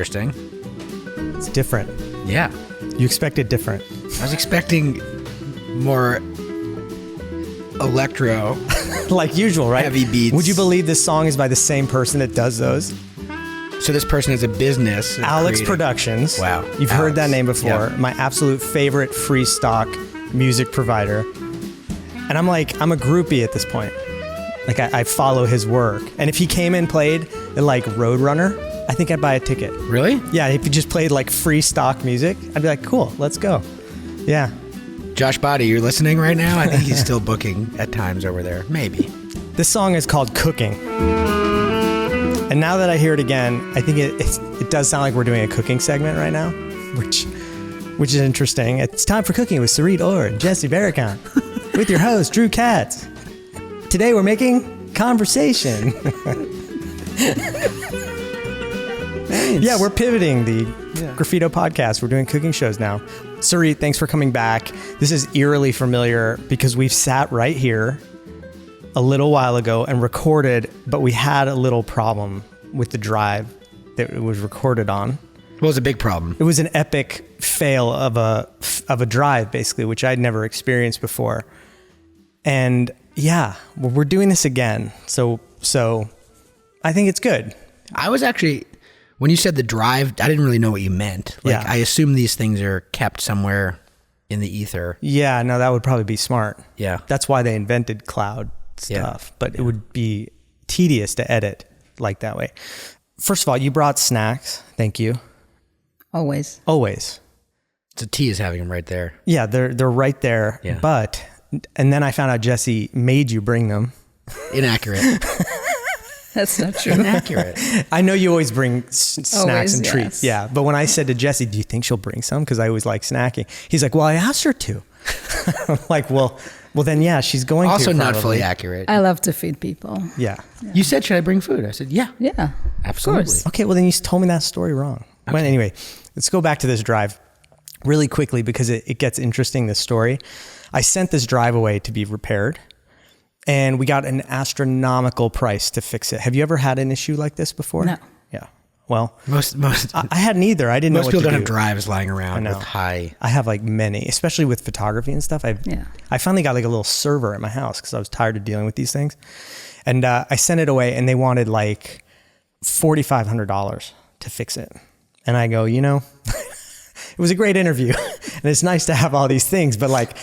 interesting. It's different. Yeah. You expected different. I was expecting more electro. Like usual, right? Heavy beats. Would you believe this song is by the same person that does those? So this person has a business. Alex creating. Productions. Wow. You've heard that name before. Yeah. My absolute favorite free stock music provider. And I'm a groupie at this point. Like I follow his work. And if he came and played like Roadrunner, I think I'd buy a ticket. Really? Yeah, if he just played like free stock music, I'd be like, cool, let's go. Yeah. Josh Body, you're listening right now? I think he's still booking at times over there. Maybe. This song is called Cooking. And now that I hear it again, I think it does sound like we're doing a cooking segment right now, which is interesting. It's time for Cooking with Tzurit Or and Jesse Baerkahn with your host, Drew Katz. Today we're making conversation. Thanks. Yeah, we're pivoting the Graffito Podcast. We're doing cooking shows now. Tzurit, thanks for coming back. This is eerily familiar because we've sat right here a little while ago and recorded, but we had a little problem with the drive that it was recorded on. What was a big problem? It was an epic fail of a drive, basically, which I'd never experienced before. And yeah, we're doing this again. So I think it's good. I was actually, when you said the drive, I didn't really know what you meant. Like, Yeah. I assume these things are kept somewhere in the ether. Yeah, no, that would probably be smart. Yeah. That's why they invented cloud stuff, but it would be tedious to edit like that way. First of all, you brought snacks. Thank you. Always. So T is having them right there. Yeah, they're right there. Yeah. But, and then I found out Jesse made you bring them. Inaccurate. That's not true. Inaccurate. I know you always bring snacks Always, and treats. yes. Yeah. But when I said to Jesse, do you think she'll bring some? Because I always like snacking. He's like, well, I asked her to. I'm like, well, then yeah, she's going to. Also not probably. fully accurate. I love to feed people. Yeah. You said, should I bring food? I said, yeah. Yeah. Absolutely. Of course. Okay, well then you told me that story wrong. Okay. Well, anyway, let's go back to this drive really quickly because it gets interesting, this story. I sent this drive away to be repaired and we got an astronomical price to fix it. Have you ever had an issue like this before? No. Yeah. Well, Most I hadn't either. I didn't know most what people to don't do. have drives lying around know. with high. I have like many, especially with photography and stuff. Yeah. I finally got like a little server at my house because I was tired of dealing with these things. And I sent it away and they wanted like $4,500 to fix it. And I go, it was a great interview and it's nice to have all these things, but like,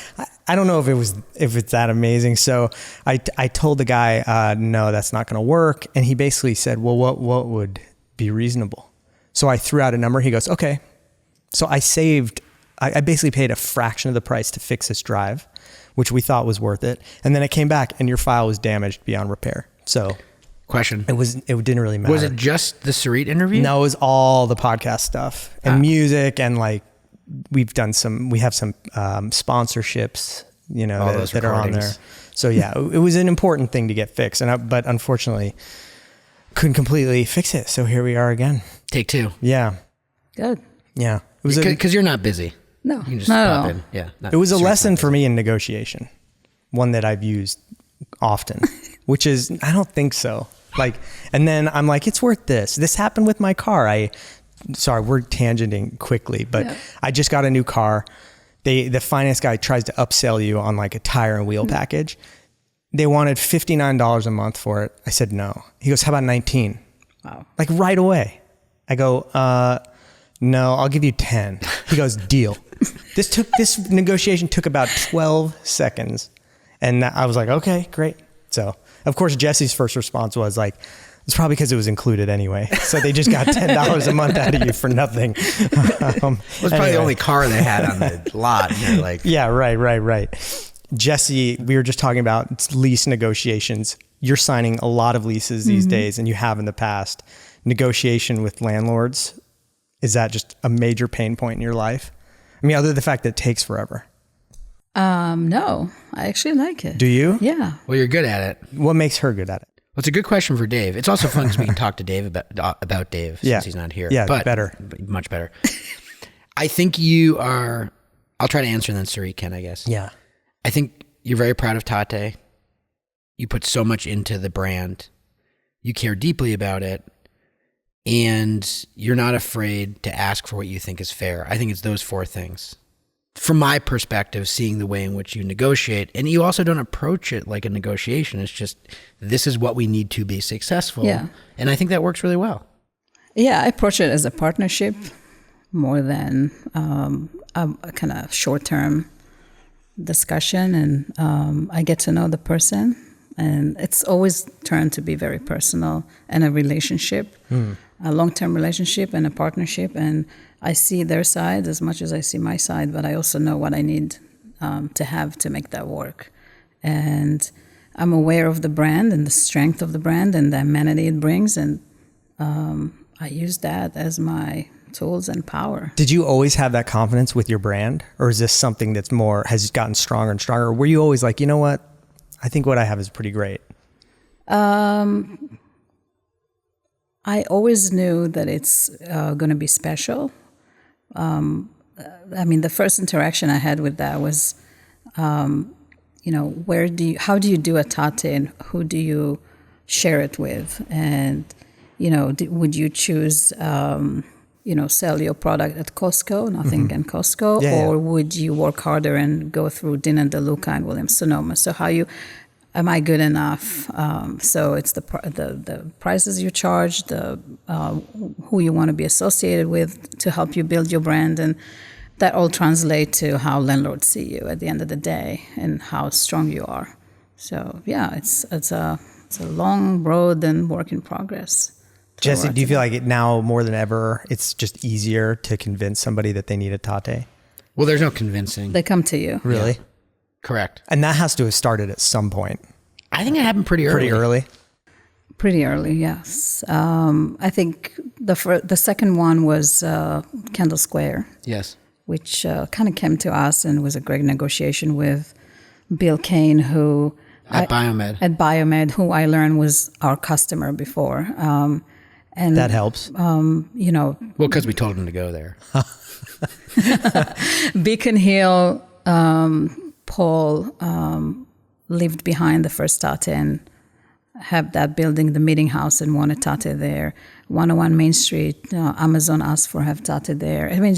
I don't know if it's that amazing. So I told the guy, no, that's not going to work. And he basically said, well, what would be reasonable? So I threw out a number. He goes, okay. So I basically paid a fraction of the price to fix this drive, which we thought was worth it. And then it came back and your file was damaged beyond repair. So Question. it didn't really matter. Was it just the Tzurit interview? No, it was all the podcast stuff and music and like we have some sponsorships, that are on there. So yeah, it was an important thing to get fixed, but unfortunately couldn't completely fix it. So here we are again. Take two. Yeah, Good. yeah. It was Because you're not busy. No. You can just not at pop all. in. Yeah. it was a lesson for me in negotiation, one that I've used often, which is I don't think so. And then I'm like, it's worth this. This happened with my car. Sorry, we're tangenting quickly, but Yeah. I just got a new car. The finance guy tries to upsell you on like a tire and wheel package. They wanted $59 a month for it. I said no. He goes, how about 19? Wow. Like right away. I go, no, I'll give you 10. He goes, deal. This negotiation took about 12 seconds. And I was like, okay, great. So of course, Jesse's first response was like, it's probably because it was included anyway. So they just got $10 a month out of you for nothing. It was probably the only car they had on the lot. Yeah, right. Jesse, we were just talking about lease negotiations. You're signing a lot of leases these days and you have in the past. Negotiation with landlords, is that just a major pain point in your life? I mean, other than the fact that it takes forever. No, I actually like it. Do you? Yeah. Well, you're good at it. What makes her good at it? Well, it's a good question for Dave. It's also fun because we can talk to Dave about Dave since he's not here. Yeah, but better. Much better. I think you are, I'll try to answer and then Tzurit can, I guess. Yeah. I think you're very proud of Tatte. You put so much into the brand. You care deeply about it. and you're not afraid to ask for what you think is fair. I think it's those four things. From my perspective, seeing the way in which you negotiate, and you also don't approach it like a negotiation. It's just, this is what we need to be successful. Yeah. And I think that works really well. Yeah, I approach it as a partnership more than a kind of short-term discussion. And I get to know the person. And it's always turned to be very personal and a relationship, a long-term relationship and a partnership. And I see their side as much as I see my side, but I also know what I need to have to make that work. And I'm aware of the brand and the strength of the brand and the amenity it brings. And I use that as my tools and power. Did you always have that confidence with your brand? Or is this something that's more, has gotten stronger and stronger? Or were you always like, you know what? I think what I have is pretty great. I always knew that it's going to be special. I mean, the first interaction I had with that was, you know, how do you do a tatte and who do you share it with? And, you know, would you choose, you know, sell your product at Costco, nothing against Costco, or would you work harder and go through Dean and DeLuca and Williams-Sonoma? So am I good enough? So it's the prices you charge, who you want to be associated with to help you build your brand, and that all translates to how landlords see you at the end of the day and how strong you are. So yeah, it's a long road and work in progress. Jesse, do you feel like it now more than ever, it's just easier to convince somebody that they need a tatte? Well, there's no convincing. They come to you. Really? Yeah. Correct. And that has to have started at some point. I think it happened pretty early. Pretty early, yes. I think the second one was Kendall Square. Yes. Which kind of came to us and was a great negotiation with Bill Kane, who... At Biomed, who I learned was our customer before. And that helps. You know... Well, because we told him to go there. Beacon Hill, Paul lived behind the first Tatte and have that building, the meeting house, and wanted Tatte there. 101 Main Street, Amazon asked for have Tatte there. I mean,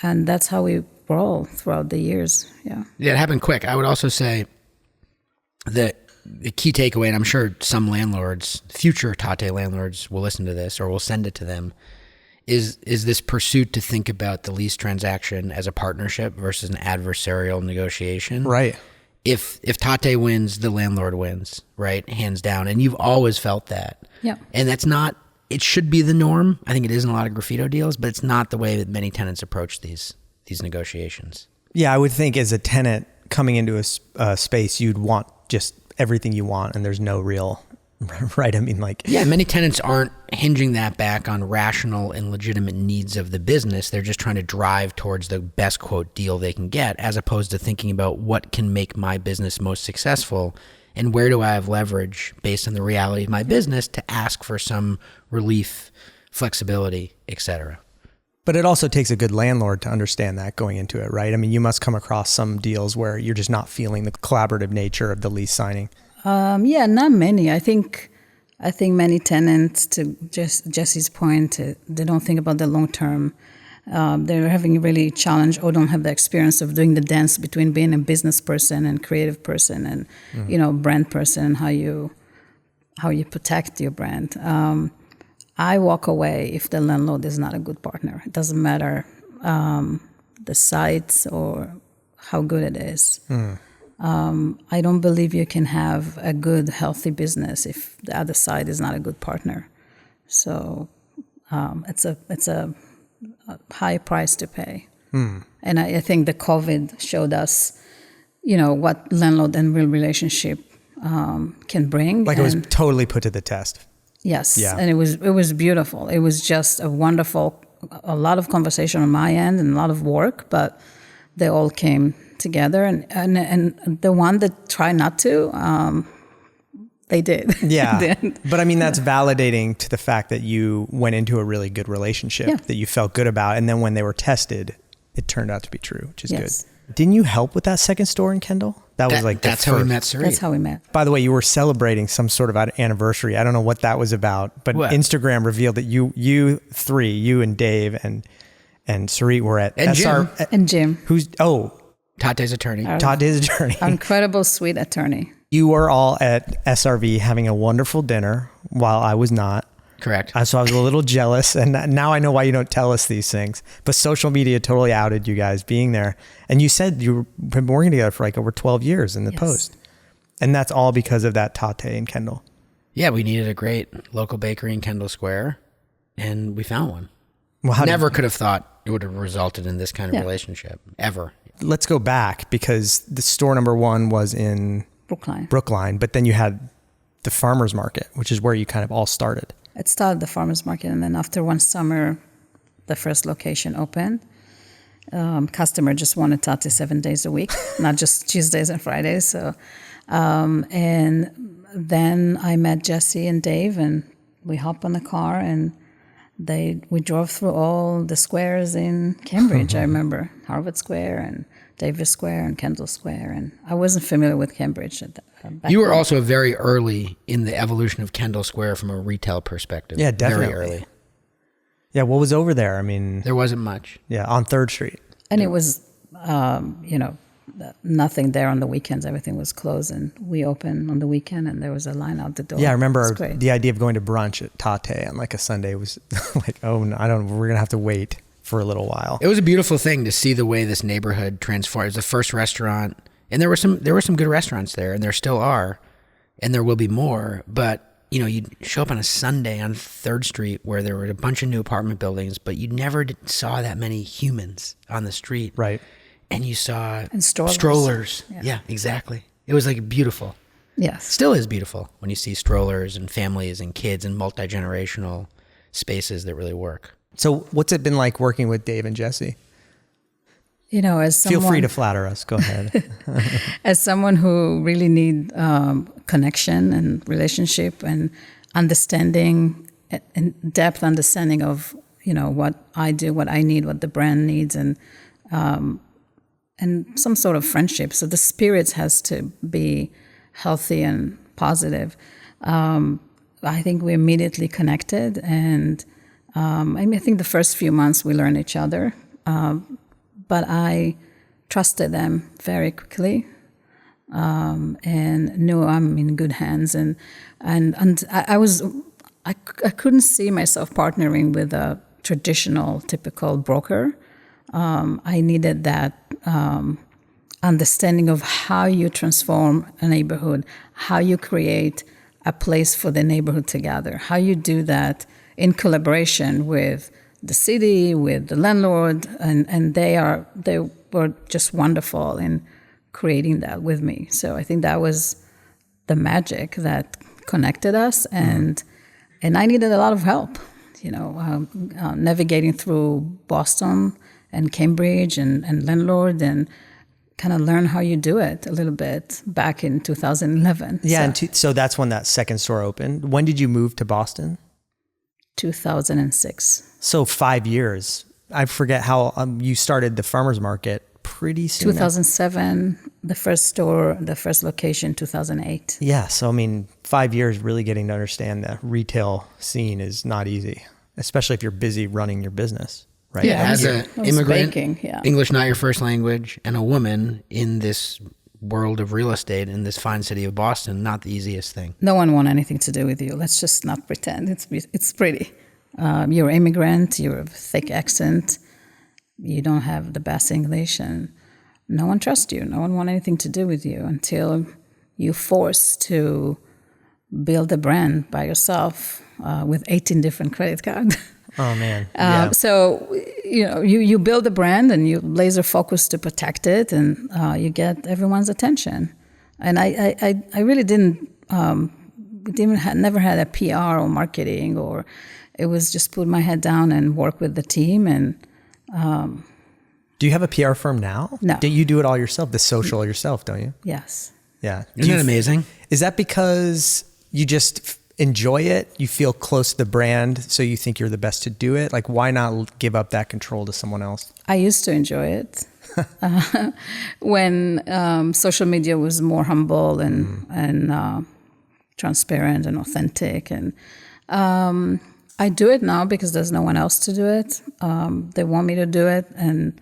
and that's how we roll throughout the years. Yeah. Yeah, it happened quick. I would also say that the key takeaway, and I'm sure some landlords, future Tatte landlords, will listen to this or will send it to them, is this pursuit to think about the lease transaction as a partnership versus an adversarial negotiation. Right. If Tatte wins, the landlord wins, right? Hands down. And you've always felt that. Yeah. And that's not, it should be the norm. I think it is in a lot of Graffito deals, but it's not the way that many tenants approach these negotiations. Yeah, I would think as a tenant coming into a space, you'd want just everything you want, and there's no real, right? I mean, like... Yeah, many tenants aren't hinging that back on rational and legitimate needs of the business. They're just trying to drive towards the best, quote, deal they can get, as opposed to thinking about what can make my business most successful and where do I have leverage based on the reality of my business to ask for some relief, flexibility, etc. But it also takes a good landlord to understand that going into it, right? I mean, you must come across some deals where you're just not feeling the collaborative nature of the lease signing. Yeah, not many. I think many tenants, to Jesse's point, they don't think about the long term. They're having really challenge or don't have the experience of doing the dance between being a business person and creative person and you know, brand person, and how you protect your brand. I walk away if the landlord is not a good partner. It doesn't matter the sites or how good it is. I don't believe you can have a good, healthy business if the other side is not a good partner. So it's a high price to pay. And I think the COVID showed us, you know, what landlord and real relationship can bring. Like it was totally put to the test. Yes, yeah. And it was beautiful. It was just a lot of conversation on my end and a lot of work, but they all came together. And the one that tried not to, they did. Yeah, but I mean, that's validating to the fact that you went into a really good relationship that you felt good about. And then when they were tested, it turned out to be true, which is good. Didn't you help with that second store in Kendall? That's how we met Tzurit. That's how we met. By the way, you were celebrating some sort of anniversary. I don't know what that was about, but What? Instagram revealed that you three, you and Dave and Tzurit were at And Jim. And Jim, Tatte's attorney. Tatte's attorney. our incredible, sweet attorney. You were all at SRV having a wonderful dinner while I was not. Correct. So I was a little jealous, and now I know why you don't tell us these things. But social media totally outed you guys being there. And you said you've been working together for like over 12 years in the Post. And that's all because of that Tatte in Kendall. Yeah, we needed a great local bakery in Kendall Square, and we found one. Well, Never could have thought it would have resulted in this kind of relationship, ever. Let's go back, because the store number one was in Brookline, but then you had the farmer's market, which is where you kind of all started. It started the farmer's market, and then after one summer, the first location opened. Customer just wanted Tatte 7 days a week, not just Tuesdays and Fridays. So, and then I met Jesse and Dave, and we hopped on the car, and we drove through all the squares in Cambridge. I remember Harvard Square and Davis Square and Kendall Square, and I wasn't familiar with Cambridge at that. You were also very early in the evolution of Kendall Square from a retail perspective. Yeah, definitely. Very early. Yeah, what was over there? I mean, There wasn't much. yeah, on 3rd Street. And it was, nothing there on the weekends. Everything was closed, and we opened on the weekend, and there was a line out the door. Yeah, I It remember was great. the idea of going to brunch at Tatte on like a Sunday was like, oh, no, we're going to have to wait for a little while. It was a beautiful thing to see the way this neighborhood transformed. It was the first restaurant, and there were some good restaurants there, and there still are, and there will be more. But you'd show up on a Sunday on 3rd Street where there were a bunch of new apartment buildings, but you never saw that many humans on the street. Right. And you saw And strollers. strollers. Yeah. Yeah, exactly. It was like beautiful. Yes. Still is beautiful when you see strollers and families and kids and multi-generational spaces that really work. So what's it been like working with Dave and Jesse? As someone, Feel free to flatter us. Go ahead. as someone who really need connection and relationship and understanding and depth understanding of what I do, what I need, what the brand needs, and some sort of friendship. So the spirits has to be healthy and positive. I think we immediately connected, and I think the first few months we learned each other. But I trusted them very quickly, and knew I'm in good hands. And I couldn't see myself partnering with a traditional, typical broker. I needed that understanding of how you transform a neighborhood, how you create a place for the neighborhood to gather, how you do that in collaboration with the city, with the landlord, and they were just wonderful in creating that with me. So I think that was the magic that connected us, and I needed a lot of help, navigating through Boston and Cambridge and landlord, and kind of learn how you do it a little bit back in 2011. Yeah, so, so that's when that second store opened. When did you move to Boston? 2006. So 5 years. I forget how you started the farmer's market pretty soon. 2007, the first store, the first location, 2008. Yeah. So, 5 years really getting to understand the retail scene is not easy, especially if you're busy running your business, right? Yeah, as an I was immigrant, baking, yeah. English not your first language, and a woman in this world of real estate in this fine city of Boston, not the easiest thing. No one want anything to do with you. Let's just not pretend. It's pretty. You're an immigrant. You're a thick accent. You don't have the best English, and no one trusts you. No one want anything to do with you until you're forced to build a brand by yourself with 18 different credit cards. Oh man. Yeah. So, you build a brand and you laser focus to protect it, and you get everyone's attention. And I really never had a PR or marketing, or it was just put my head down and work with the team. And do you have a PR firm now? No. Do you do it all yourself? The social yourself, don't you? yes, Yeah. Isn't that amazing? Is that because you just enjoy it? You feel close to the brand, so you think you're the best to do it? Like, why not give up that control to someone else? I used to enjoy it. when social media was more humble and transparent and authentic. And I do it now because there's no one else to do it. They want me to do it, and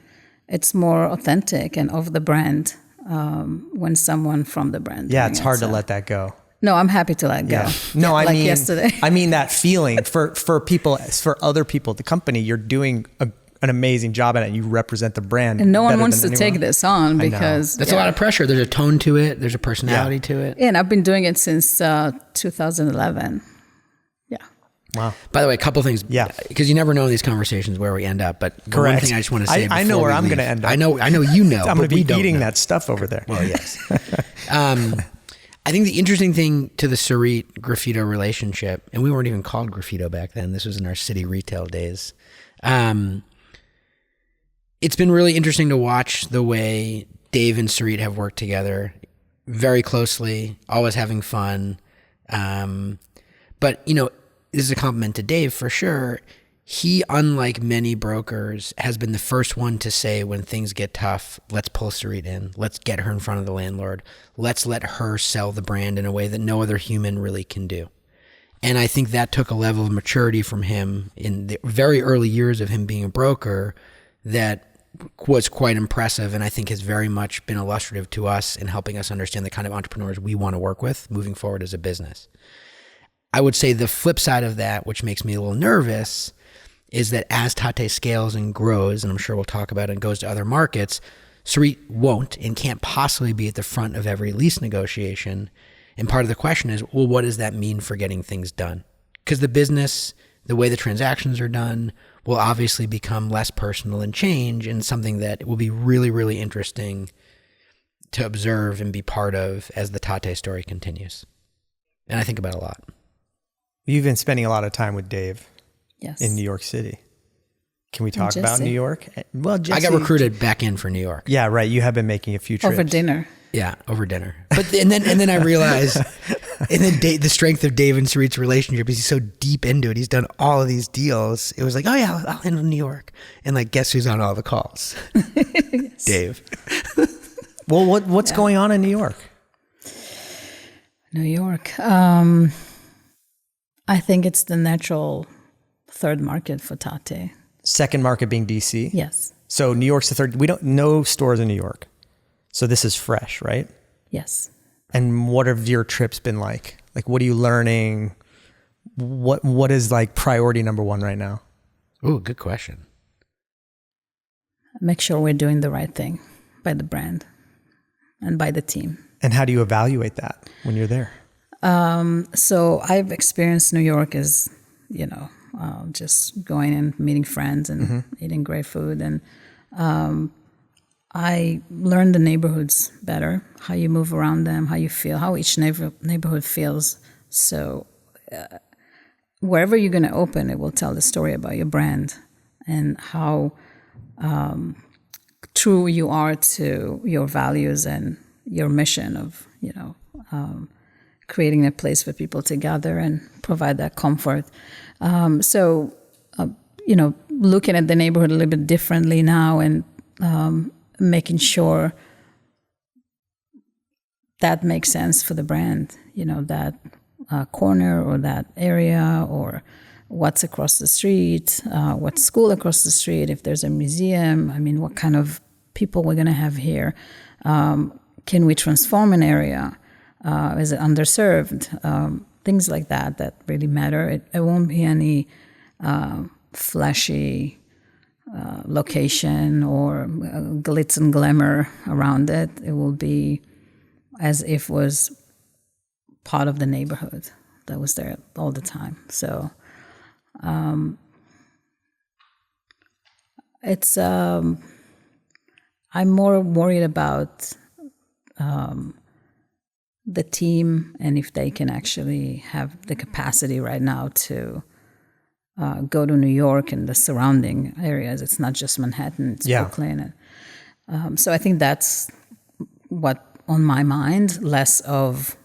it's more authentic and of the brand when someone from the brand. Yeah, it's hard to let that go. No, I'm happy to let go. Yeah. No, I mean yesterday. I mean that feeling for people, for other people at the company. You're doing an amazing job at it. You represent the brand, and no one wants to take this on because that's a lot of pressure. There's a tone to it. There's a personality to it. Yeah, and I've been doing it since 2011. Yeah. Wow. By the way, a couple things. Yeah. Because you never know in these conversations where we end up. But Correct. one thing I just want to say. I know where I'm going to end up. I know you know. I'm going to be eating know. that stuff over there. Well, yes. I think the interesting thing to the Tzurit Graffito relationship, and we weren't even called Graffito back then. This was in our city retail days. It's been really interesting to watch the way Dave and Tzurit have worked together very closely, always having fun. But, this is a compliment to Dave for sure. He, unlike many brokers, has been the first one to say when things get tough, let's pull Tzurit in. Let's get her in front of the landlord. Let's let her sell the brand in a way that no other human really can do. And I think that took a level of maturity from him in the very early years of him being a broker that was quite impressive, and I think has very much been illustrative to us in helping us understand the kind of entrepreneurs we want to work with moving forward as a business. I would say the flip side of that, which makes me a little nervous, is that as Tatte scales and grows, and I'm sure we'll talk about it, and goes to other markets, Tzurit won't and can't possibly be at the front of every lease negotiation. And part of the question is, well, what does that mean for getting things done? Because the business, the way the transactions are done, will obviously become less personal and change, and something that will be really, really interesting to observe and be part of as the Tatte story continues. And I think about it a lot. You've been spending a lot of time with Dave. Yes. In New York City. Can we talk about New York? Well, Jesse, I got recruited back in for New York. Yeah, right. You have been making a few trips. Over dinner. Yeah, over dinner. But and then I realized, and then the strength of Dave and Tzurit's relationship is he's so deep into it. He's done all of these deals. It was like, oh yeah, I'll handle New York. And like, guess who's on all the calls? Yes. Dave. Well, what's going on in New York? New York. I think it's the natural third market for Tatte. Second market being DC? Yes. So New York's the third. We don't know stores in New York. So this is fresh, right? Yes. And what have your trips been like? Like, what are you learning? What is like priority number one right now? Ooh, good question. Make sure we're doing the right thing by the brand and by the team. And how do you evaluate that when you're there? So I've experienced New York as, just going and meeting friends and eating great food. And I learned the neighborhoods better, how you move around them, how you feel, how each neighborhood feels. So wherever you're going to open, it will tell the story about your brand and how true you are to your values and your mission of, creating a place for people to gather and provide that comfort. Looking at the neighborhood a little bit differently now and making sure that makes sense for the brand, that corner or that area or what's across the street, what school across the street, if there's a museum, what kind of people we're going to have here. Can we transform an area? Is it underserved? Things like that really matter. It won't be any flashy location or glitz and glamour around it. It will be as if it was part of the neighborhood that was there all the time. So it's I'm more worried about the team and if they can actually have the capacity right now to go to New York and the surrounding areas. It's not just Manhattan, it's Brooklyn. So I think that's what on my mind, less of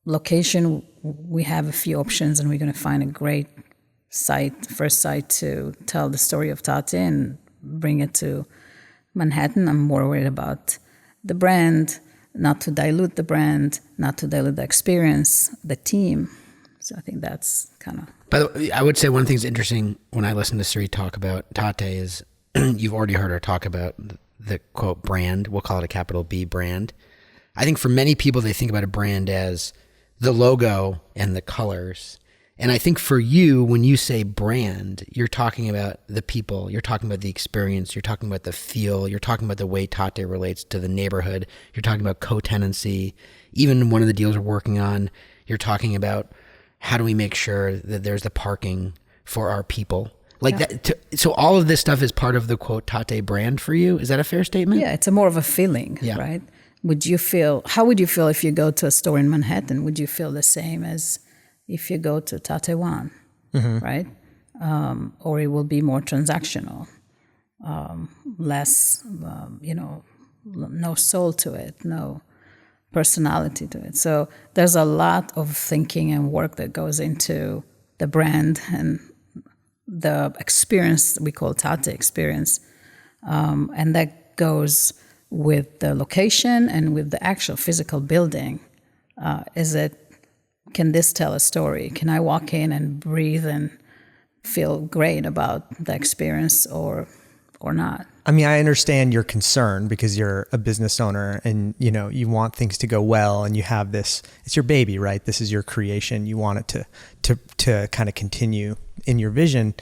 location. We have a few options and we're going to find a great first site to tell the story of Tatte and bring it to Manhattan, I'm more worried about the brand, not to dilute the brand, not to dilute the experience, the team. So I think that's kind of... By the way, I would say one thing that's interesting when I listen to Tzurit talk about Tatte is you've already heard her talk about the quote brand. We'll call it a capital B brand. I think for many people, they think about a brand as the logo and the colors. And I think for you, when you say brand, you're talking about the people, you're talking about the experience, you're talking about the feel, you're talking about the way Tatte relates to the neighborhood, you're talking about co-tenancy. Even one of the deals we're working on, you're talking about how do we make sure that there's the parking for our people? Like that. So all of this stuff is part of the quote Tatte brand for you. Is that a fair statement? Yeah, it's more of a feeling, right? How would you feel if you go to a store in Manhattan? Would you feel the same as if you go to Tatte One, right? Or it will be more transactional, less, no soul to it, no personality to it. So there's a lot of thinking and work that goes into the brand and the experience we call Tatte experience. And that goes with the location and with the actual physical building. Can this tell a story? Can I walk in and breathe and feel great about the experience or not? I mean, I understand your concern because you're a business owner and, you want things to go well and you have this, it's your baby, right? This is your creation. You want it to kind of continue in your vision.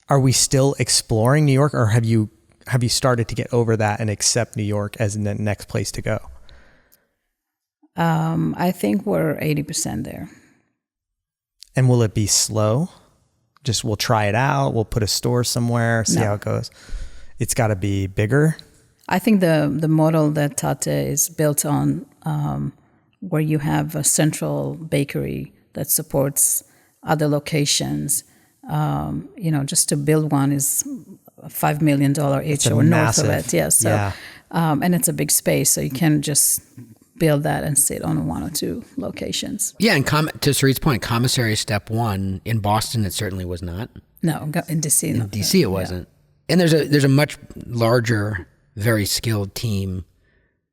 Are we still exploring New York, or have you started to get over that and accept New York as the next place to go? I think we're 80% there. And will it be slow? Just we'll try it out. We'll put a store somewhere, see how it goes. It's got to be bigger. I think the model that Tatte is built on, where you have a central bakery that supports other locations, just to build one is $5 million each or north of it. Yeah. So, and it's a big space, so you can just build that and sit on one or two locations. Yeah, and to Tzurit's point, commissary step one in Boston, it certainly was not. No, in DC. In DC, it wasn't. And there's a much larger, very skilled team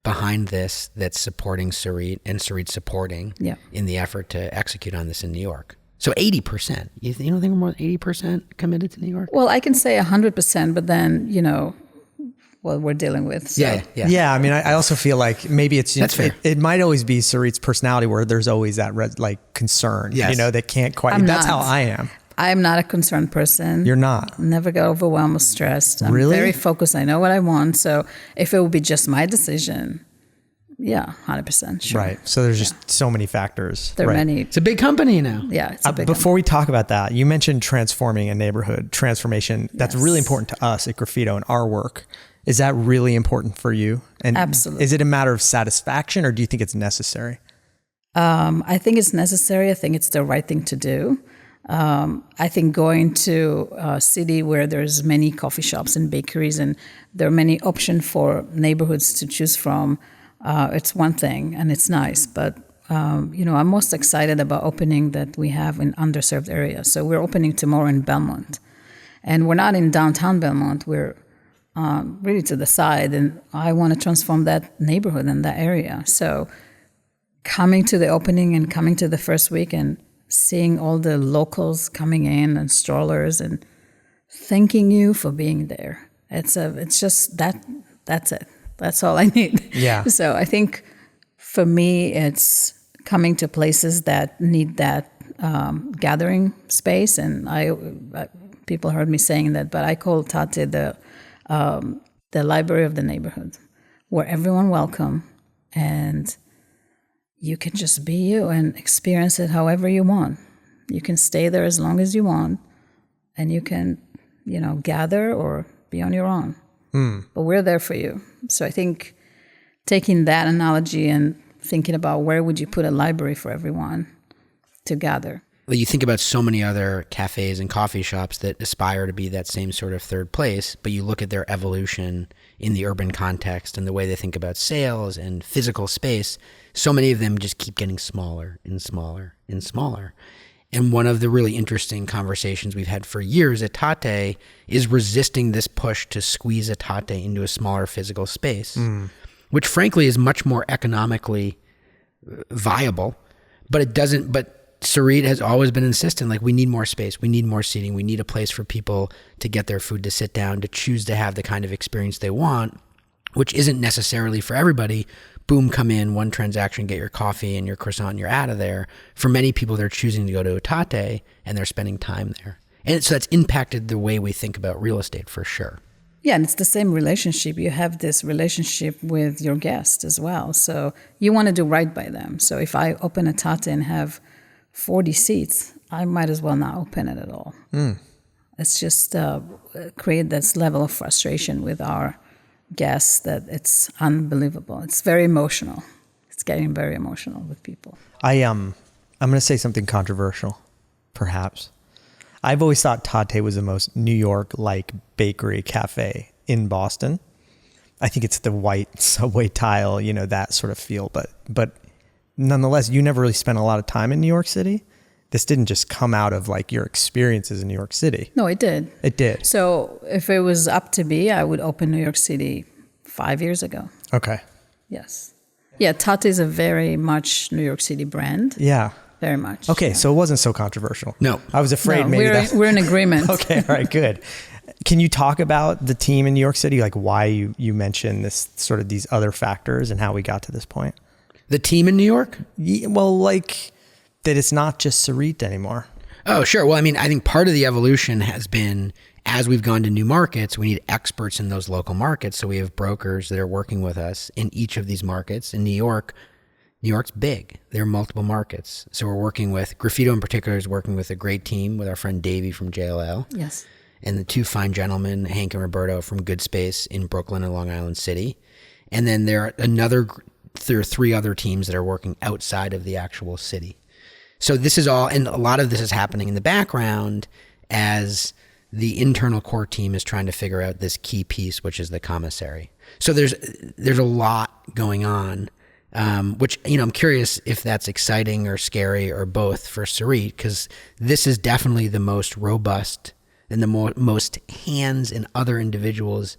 behind this that's supporting Tzurit and Tzurit supporting in the effort to execute on this in New York. So 80%. You don't think we're more than 80% committed to New York? Well, I can say 100%, but then, what we're dealing with. So. Yeah. I mean, I also feel like maybe that's fair. It might always be Tzurit's personality where there's always that concern, that can't quite, that's how I am. I'm not a concerned person. You're not? Never get overwhelmed or stressed. I'm very focused. I know what I want. So if it would be just my decision, 100%. Sure. Right. So there's just so many factors. There are many. It's a big company now. Yeah. It's a big Before we talk about that, you mentioned transforming a neighborhood, transformation. That's really important to us at Graffito and our work. Is that really important for you? And absolutely. Is it a matter of satisfaction, or do you think it's necessary? I think it's necessary. I think it's the right thing to do. I think going to a city where there's many coffee shops and bakeries and there are many options for neighborhoods to choose from, it's one thing and it's nice. But, I'm most excited about opening that we have in underserved areas. So we're opening tomorrow in Belmont. And we're not in downtown Belmont. We're really to the side. And I want to transform that neighborhood and that area. So coming to the opening and coming to the first week and seeing all the locals coming in and strollers and thanking you for being there. It's just that's it. That's all I need. Yeah. So I think for me, it's coming to places that need that gathering space. And people heard me saying that, but I call Tatte the library of the neighborhood, where everyone welcome and you can just be you and experience it however you want. You can stay there as long as you want, and you can, gather or be on your own. But we're there for you. So I think taking that analogy and thinking about where would you put a library for everyone to gather. Well, you think about so many other cafes and coffee shops that aspire to be that same sort of third place, but you look at their evolution in the urban context and the way they think about sales and physical space, so many of them just keep getting smaller and smaller and smaller. And one of the really interesting conversations we've had for years at Tatte is resisting this push to squeeze a Tatte into a smaller physical space, which frankly is much more economically viable, but Tzurit has always been insistent, like, we need more space, we need more seating, we need a place for people to get their food, to sit down, to choose to have the kind of experience they want, which isn't necessarily for everybody. Boom, come in, one transaction, get your coffee and your croissant, and you're out of there. For many people, they're choosing to go to a Tatte and they're spending time there. And so that's impacted the way we think about real estate for sure. Yeah, and it's the same relationship. You have this relationship with your guest as well. So you want to do right by them. So if I open a Tatte and have 40 seats, I might as well not open it at all. It's just create this level of frustration with our guests that it's unbelievable. It's very emotional. It's getting very emotional with people. I'm going to say something controversial, perhaps. I've always thought Tatte was the most New York-like bakery cafe in Boston. I think it's the white subway tile, that sort of feel. But nonetheless, you never really spent a lot of time in New York City. This didn't just come out of like your experiences in New York City. No, it did. It did. So if it was up to me, I would open New York City 5 years ago. Okay. Yes. Yeah, Tatte is a very much New York City brand. Yeah. Very much. Okay, yeah. so it wasn't so controversial. No. I was afraid maybe we're in agreement. Okay, all right, good. Can you talk about the team in New York City, like why you mentioned this sort of these other factors and how we got to this point? The team in New York? Yeah, well, like that it's not just Tzurit anymore. Oh, sure. Well, I mean, I think part of the evolution has been, as we've gone to new markets, we need experts in those local markets. So we have brokers that are working with us in each of these markets. In New York's big. There are multiple markets. So we're working with, Graffito in particular is working with a great team with our friend Davey from JLL. Yes. And the two fine gentlemen, Hank and Roberto from Good Space in Brooklyn and Long Island City. And then there are three other teams that are working outside of the actual city. So this is all, and a lot of this is happening in the background as the internal core team is trying to figure out this key piece, which is the commissary. So there's a lot going on, which, I'm curious if that's exciting or scary or both for Tzurit, because this is definitely the most robust and the most hands and other individuals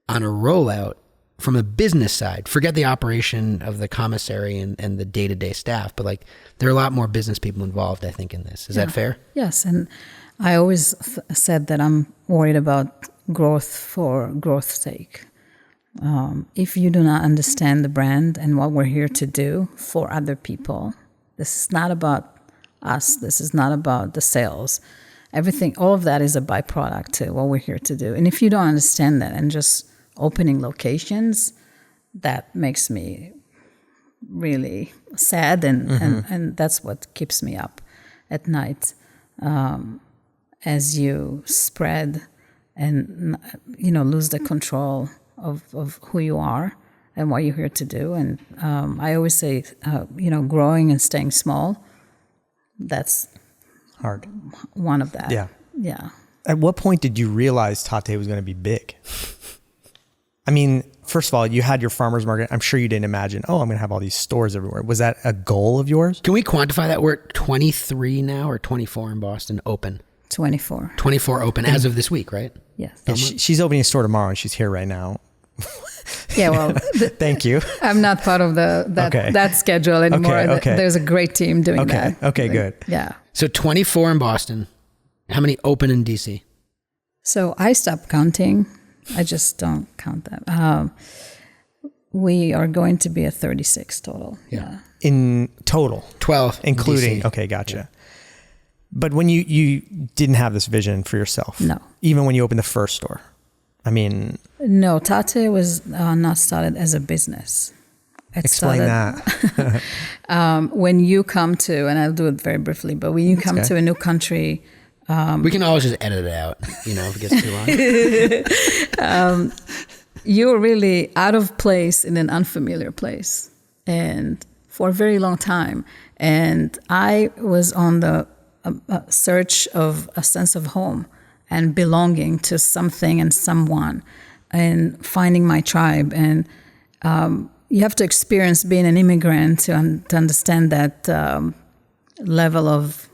on a rollout from a business side. Forget the operation of the commissary and the day-to-day staff, but like there are a lot more business people involved, I think, in this. Is that fair? Yes, and I always said that I'm worried about growth for growth's sake. If you do not understand the brand and what we're here to do for other people, this is not about us. This is not about the sales. Everything, all of that is a byproduct to what we're here to do. And if you don't understand that and just opening locations, that makes me really sad, and that's what keeps me up at night. As you spread and lose the control of who you are and what you're here to do. And I always say, growing and staying small, that's hard. One of that. Yeah. At what point did you realize Tatte was going to be big? I mean, first of all, you had your farmer's market. I'm sure you didn't imagine, I'm going to have all these stores everywhere. Was that a goal of yours? Can we quantify that? We're at 23 now or 24 in Boston open? 24. 24 open as of this week, right? Yes. Yeah, she's opening a store tomorrow and she's here right now. Yeah, well, thank you. I'm not part of that schedule anymore. Okay. There's a great team doing that. Okay, good. Yeah. So 24 in Boston. How many open in DC? So I stopped counting. I just don't count that. We are going to be at 36 total. Yeah. In total? 12. Including, DC. Okay, gotcha. Yeah. But when you didn't have this vision for yourself? No. Even when you opened the first store? I mean... No, Tatte was not started as a business. Explain that. When you come to, and I'll do it very briefly, but when you come to a new country... we can always just edit it out, if it gets too long. You're really out of place in an unfamiliar place, and for a very long time. And I was on the search of a sense of home and belonging to something and someone, and finding my tribe. And you have to experience being an immigrant to understand that level of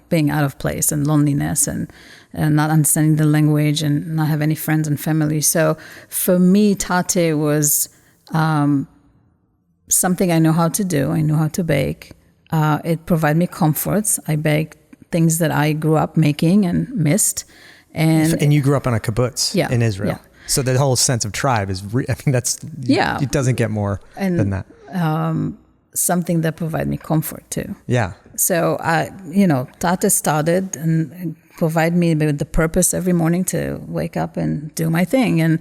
being out of place and loneliness and not understanding the language and not have any friends and family. So for me, Tatte was something I know how to do. I know how to bake. It provided me comforts. I baked things that I grew up making and missed. And you grew up on a kibbutz in Israel. Yeah. So the whole sense of tribe is, it doesn't get more than that. Something that provided me comfort too. Yeah. So Tatte started and provide me with the purpose every morning to wake up and do my thing. And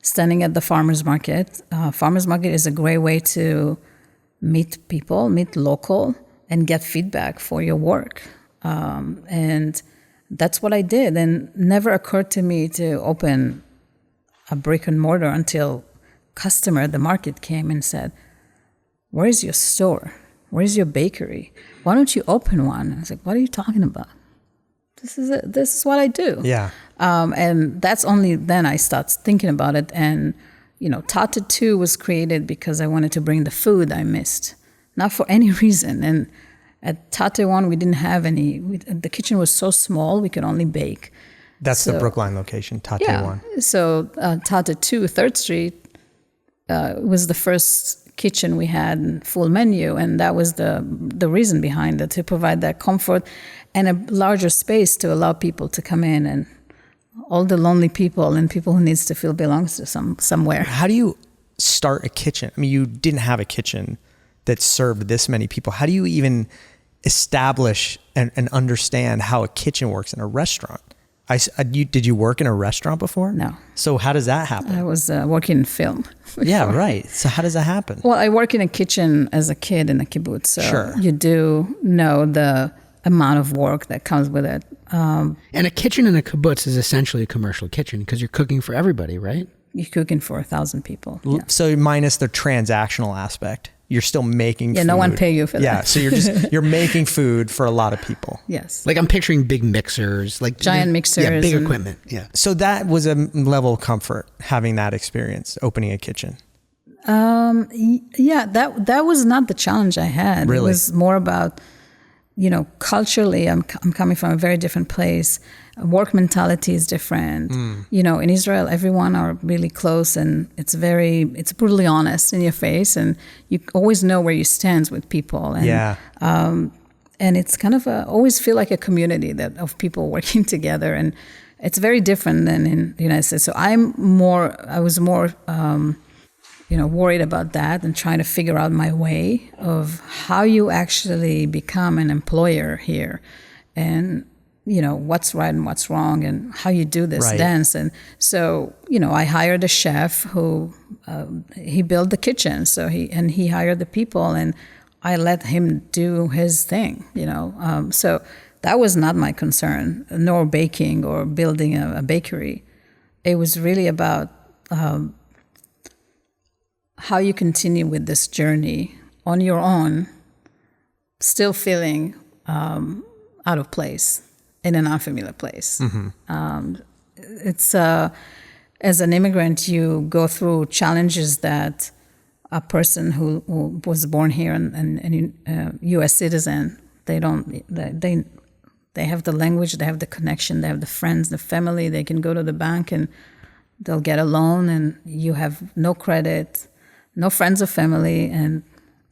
standing at the farmer's market. Farmer's market is a great way to meet people, meet local, and get feedback for your work. And that's what I did. And never occurred to me to open a brick and mortar until customer at the market came and said, "Where is your store? Where is your bakery? Why don't you open one?" I was like, "What are you talking about? This is what I do." Yeah. And that's only then I started thinking about it. And, Tatte 2 was created because I wanted to bring the food I missed, not for any reason. And at Tatte 1, we didn't have any. The kitchen was so small, we could only bake. That's the Brookline location, Tatte 1. So Tatte 2, 3rd Street, was the first kitchen we had in full menu, and that was the reason behind it, to provide that comfort and a larger space to allow people to come in, and all the lonely people and people who needs to feel belongs to somewhere. How do you start a kitchen? I mean, you didn't have a kitchen that served this many people. How do you even establish and understand how a kitchen works in a restaurant? Did you work in a restaurant before? No. So how does that happen? I was working in film. Yeah, right. So how does that happen? Well, I worked in a kitchen as a kid in a kibbutz, so sure. You do know the amount of work that comes with it. And a kitchen in a kibbutz is essentially a commercial kitchen because you're cooking for everybody, right? You're cooking for 1,000 people. Yeah. So minus the transactional aspect, you're still making food. No one pay you for that. Yeah, so you're making food for a lot of people. Yes. Like I'm picturing big mixers, like giant mixers. Yeah, big equipment. Yeah. So that was a level of comfort, having that experience, opening a kitchen. Yeah, that was not the challenge I had. Really? It was more about, culturally, I'm coming from a very different place. Work mentality is different. In Israel, everyone are really close, and it's brutally honest in your face, and you always know where you stand with people. And, yeah. And it's kind of always feel like a community of people working together, and it's very different than in the United States. So I was more worried about that and trying to figure out my way of how you actually become an employer here, and what's right and what's wrong, and how you do this dance. And so I hired a chef who he built the kitchen, so he hired the people, and I let him do his thing. So that was not my concern, nor baking or building a bakery. It was really about how you continue with this journey on your own, still feeling out of place in an unfamiliar place. Mm-hmm. It's as an immigrant, you go through challenges that a person who was born here and U.S. citizen, they have the language, they have the connection, they have the friends, the family. They can go to the bank and they'll get a loan, and you have no credit, no friends or family, and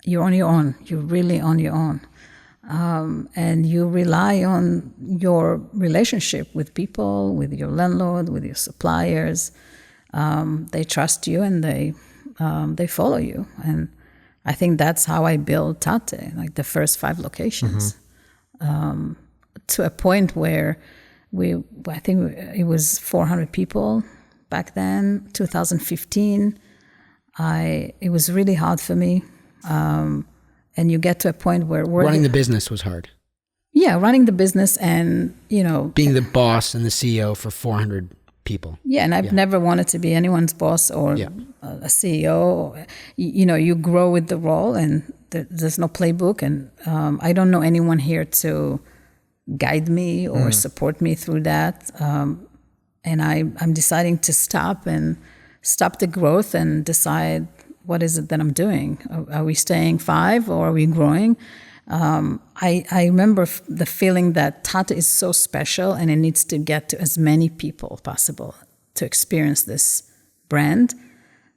you're on your own. You're really on your own. And you rely on your relationship with people, with your landlord, with your suppliers. They trust you, and they follow you. And I think that's how I built Tatte, like the first 5 locations, to a point where I think it was 400 people back then, 2015. It was really hard for me. And you get to a point where running the business was hard. Yeah, running the business and, being the boss and the CEO for 400 people. Yeah, and I've never wanted to be anyone's boss or a CEO. You grow with the role, and there's no playbook. And I don't know anyone here to guide me or support me through that. And I'm deciding to stop the growth and decide, what is it that I'm doing? Are we staying 5 or are we growing? I remember the feeling that Tatte is so special and it needs to get to as many people possible to experience this brand,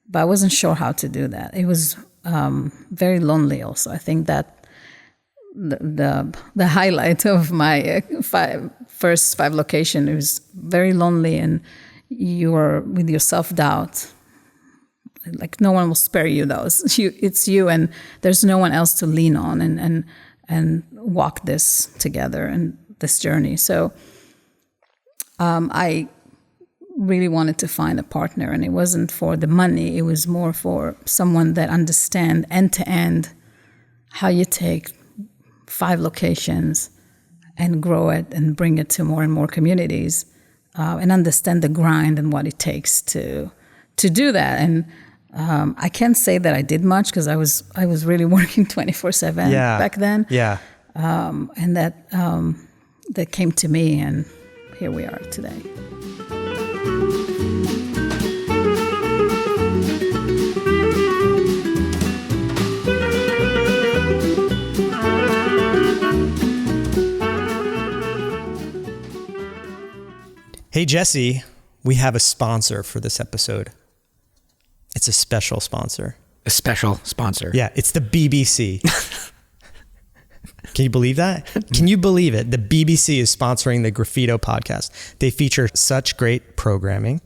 but I wasn't sure how to do that. It was very lonely also. I think that the highlight of my first 5 locations, it was very lonely, and you are with your self-doubt. Like no one will spare you those. It's you, and there's no one else to lean on and walk this together and this journey. So I really wanted to find a partner, and it wasn't for the money. It was more for someone that understands end to end how you take 5 locations and grow it and bring it to more and more communities, and understand the grind and what it takes to do that. And I can't say that I did much because I was really working 24/7 back then. Yeah. And that came to me, and here we are today. Hey, Jesse, we have a sponsor for this episode. It's a special sponsor. A special sponsor. Yeah, it's the BBC. Can you believe that? Can you believe it? The BBC is sponsoring the Graffito Podcast. They feature such great programming.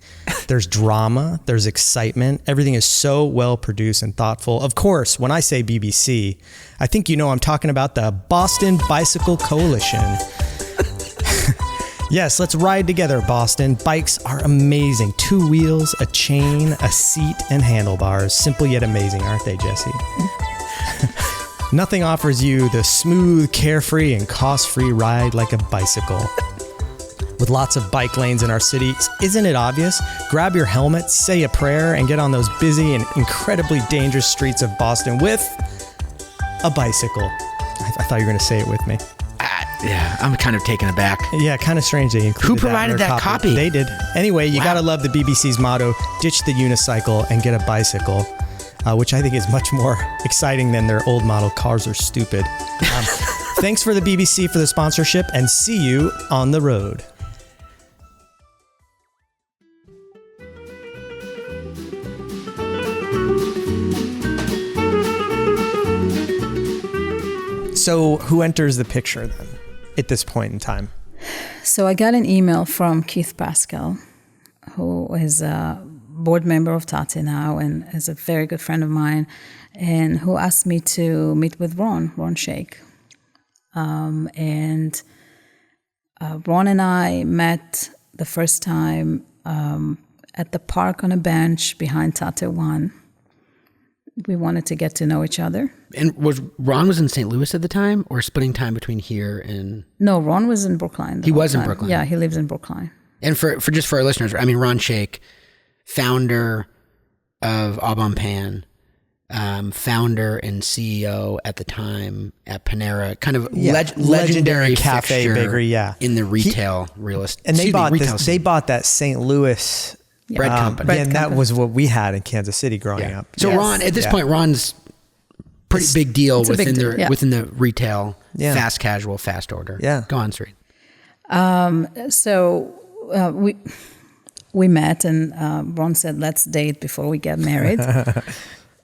There's drama, there's excitement. Everything is so well produced and thoughtful. Of course, when I say BBC, I think you know I'm talking about the Boston Bicycle Coalition. Yes, let's ride together, Boston. Bikes are amazing. 2 wheels, a chain, a seat, and handlebars. Simple yet amazing, aren't they, Jesse? Nothing offers you the smooth, carefree, and cost-free ride like a bicycle. With lots of bike lanes in our city, isn't it obvious? Grab your helmet, say a prayer, and get on those busy and incredibly dangerous streets of Boston with a bicycle. I thought you were going to say it with me. Yeah, I'm kind of taken aback. Yeah, kind of strange they included Who provided that copy? They did. Anyway, you gotta love the BBC's motto, ditch the unicycle and get a bicycle, which I think is much more exciting than their old model cars are stupid. Thanks for the BBC for the sponsorship, and see you on the road. So who enters the picture then at this point in time? So I got an email from Keith Pascal, who is a board member of Tatte now and is a very good friend of mine, and who asked me to meet with Ron Shake. Ron and I met the first time at the park on a bench behind Tatte 1. We wanted to get to know each other. And Ron was in St. Louis at the time, or splitting time between here and... No, Ron was in Brookline. He was in Brookline. Yeah, he lives in Brookline. And for our listeners, I mean, Ron Shake, founder of Au Bon Pain, founder and CEO at the time at Panera, kind of legendary cafe bakery, in the retail real estate. And they bought that St. Louis bread company. And that was what we had in Kansas City growing up. So yes. Ron, at this point, Ron's pretty big deal within the retail, fast casual, fast order. Yeah. Go on, Tzurit. So we met, and Ron said, let's date before we get married.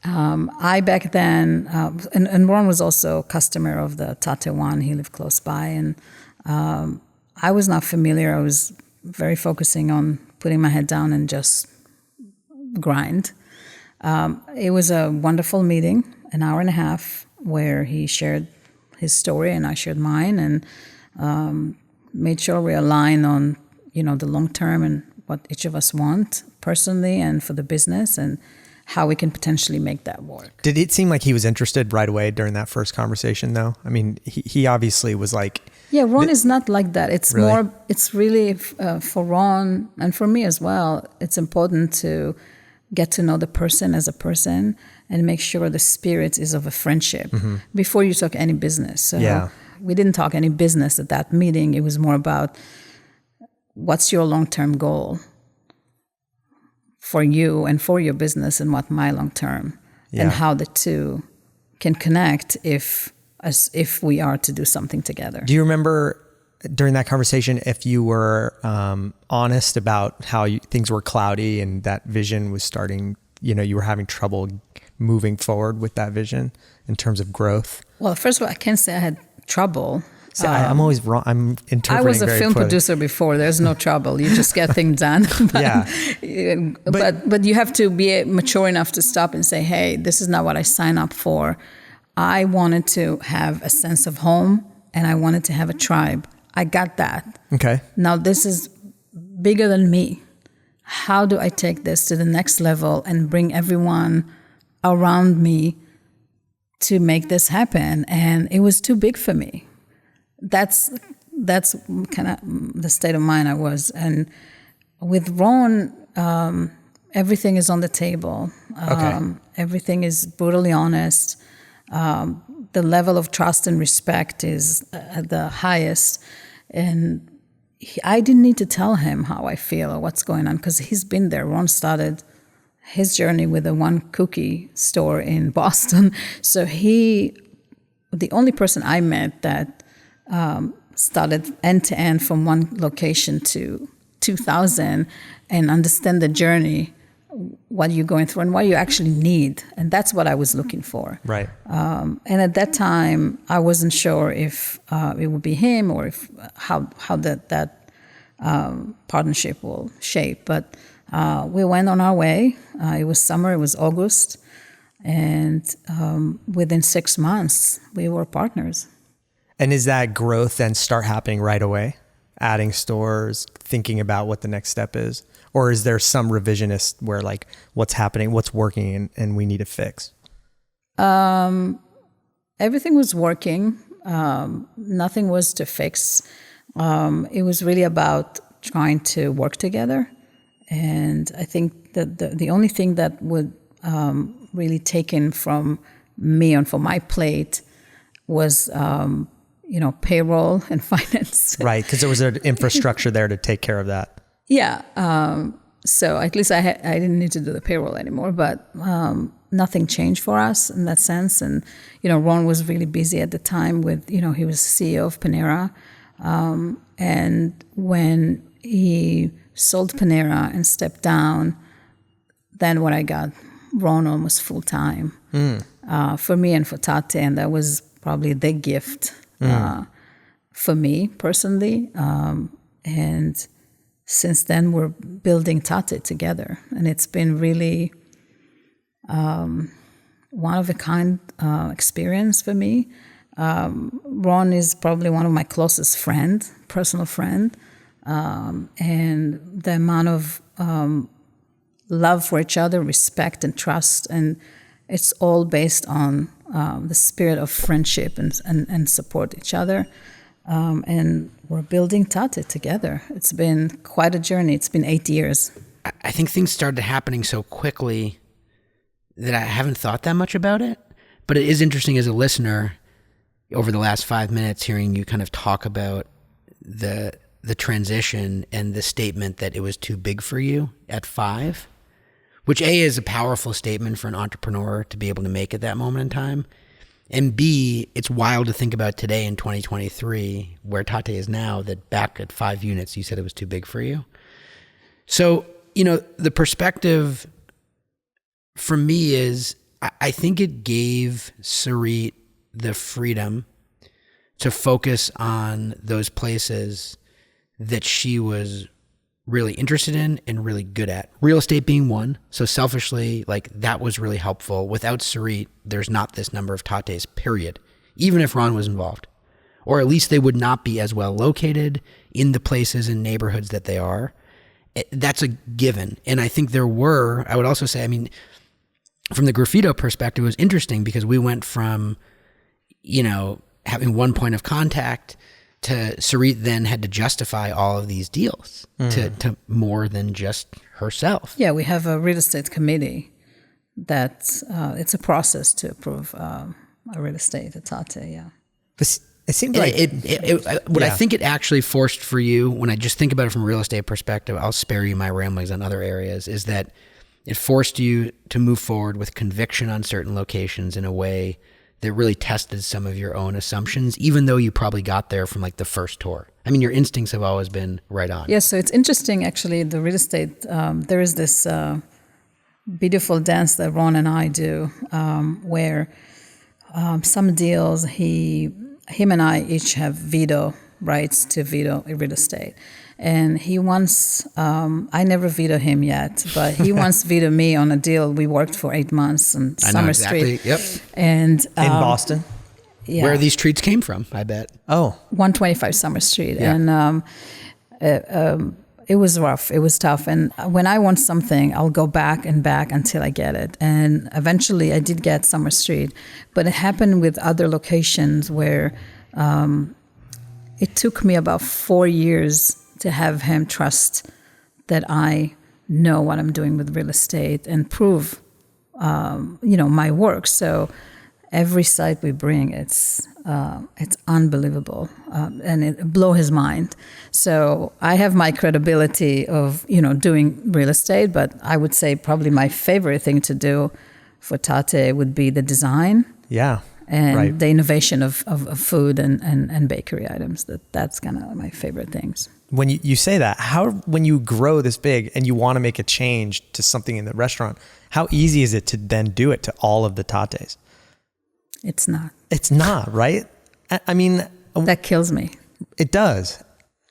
I back then, and Ron was also a customer of the Tatte 1. He lived close by, and I was not familiar. I was very focusing on putting my head down and just grind. It was a wonderful meeting, an hour and a half, where he shared his story and I shared mine, and made sure we align on, the long term and what each of us want personally and for the business, and how we can potentially make that work. Did it seem like he was interested right away during that first conversation, though? I mean, he obviously was like... Yeah, Ron is not like that. It's really? It's really for Ron and for me as well, it's important to get to know the person as a person and make sure the spirit is of a friendship before you talk any business. So we didn't talk any business at that meeting. It was more about what's your long-term goal for you and for your business, and what my long-term and how the two can connect if as if we are to do something together. Do you remember during that conversation if you were honest about how things were cloudy and that vision was starting, you were having trouble moving forward with that vision in terms of growth? Well, first of all, I can't say I had trouble. See, I'm always wrong. I'm interpreting. I was a very film poorly. producer before. There's no trouble. You just get things done. But you have to be mature enough to stop and say, hey, this is not what I signed up for. I wanted to have a sense of home, and I wanted to have a tribe. I got that. Okay. Now this is bigger than me. How do I take this to the next level and bring everyone around me to make this happen? And it was too big for me. That's kind of the state of mind I was. And with Ron, everything is on the table. Everything is brutally honest. The level of trust and respect is at the highest. And I didn't need to tell him how I feel or what's going on because he's been there. Ron started his journey with a one cookie store in Boston. So the only person I met that started end to end from one location to 2000 and understand the journey, what you're going through and what you actually need. And that's what I was looking for. Right. And at that time, I wasn't sure if it would be him or if how that partnership will shape. But we went on our way. It was summer. It was August. And within 6 months, we were partners. And is that growth then start happening right away? Adding stores, thinking about what the next step is? Or is there some revisionist where like what's happening, what's working and we need to fix? Everything was working. Nothing was to fix. It was really about trying to work together. And I think that the only thing that would really taken from me and from my plate was payroll and finance. Right, because there was an infrastructure there to take care of that. Yeah. So at least I didn't need to do the payroll anymore, but nothing changed for us in that sense. And, Ron was really busy at the time with, he was CEO of Panera. And when he sold Panera and stepped down, then when I got Ron almost full time for me and for Tatte. And that was probably the gift for me personally. And since then, we're building Tatte together. And it's been really one of a kind experience for me. Ron is probably one of my closest personal friend. And the amount of love for each other, respect and trust, and it's all based on the spirit of friendship and support each other. And we're building Tatte together. It's been quite a journey. It's been 8 years. I think things started happening so quickly that I haven't thought that much about it. But it is interesting as a listener over the last 5 minutes hearing you kind of talk about the transition and the statement that it was too big for you at 5, which A, is a powerful statement for an entrepreneur to be able to make at that moment in time. And B, it's wild to think about today in 2023, where Tatte is now, that back at 5 units, you said it was too big for you. So, the perspective for me is, I think it gave Tzurit the freedom to focus on those places that she was really interested in and really good at. Real estate being one. So selfishly, that was really helpful. Without Tzurit, there's not this number of Tattes, period. Even if Ron was involved. Or at least they would not be as well located in the places and neighborhoods that they are. That's a given. And I think I would also say, from the Graffito perspective, it was interesting because we went from, having one point of contact to Tzurit then had to justify all of these deals to more than just herself. Yeah, we have a real estate committee that it's a process to approve a real estate at Tatte, yeah. But it seems like I think it actually forced for you, when I just think about it from a real estate perspective, I'll spare you my ramblings on other areas, is that it forced you to move forward with conviction on certain locations in a way that really tested some of your own assumptions, even though you probably got there from like the first tour? I mean, your instincts have always been right on. Yes, so it's interesting, actually, the real estate. There is this beautiful dance that Ron and I do where some deals, him and I each have veto rights to veto a real estate. And he once, I never vetoed him yet, but he once vetoed me on a deal we worked for 8 months on Summer Street. Yep. And In Boston? yeah, Where these treats came from, I bet. Oh. 125 Summer Street. Yeah. And it was rough. It was tough. And when I want something, I'll go back and back until I get it. And eventually I did get Summer Street. But it happened with other locations where it took me about 4 years to have him trust that I know what I'm doing with real estate and prove, my work. So every site we bring, it's unbelievable, and it blows his mind. So I have my credibility of, doing real estate, but I would say probably my favorite thing to do for Tatte would be the design. Yeah. And right. the innovation of food and bakery items. That's kind of my favorite things. When you say that, when you grow this big and you want to make a change to something in the restaurant, how easy is it to then do it to all of the Tattes? It's not. It's not, right? I mean, that kills me. It does.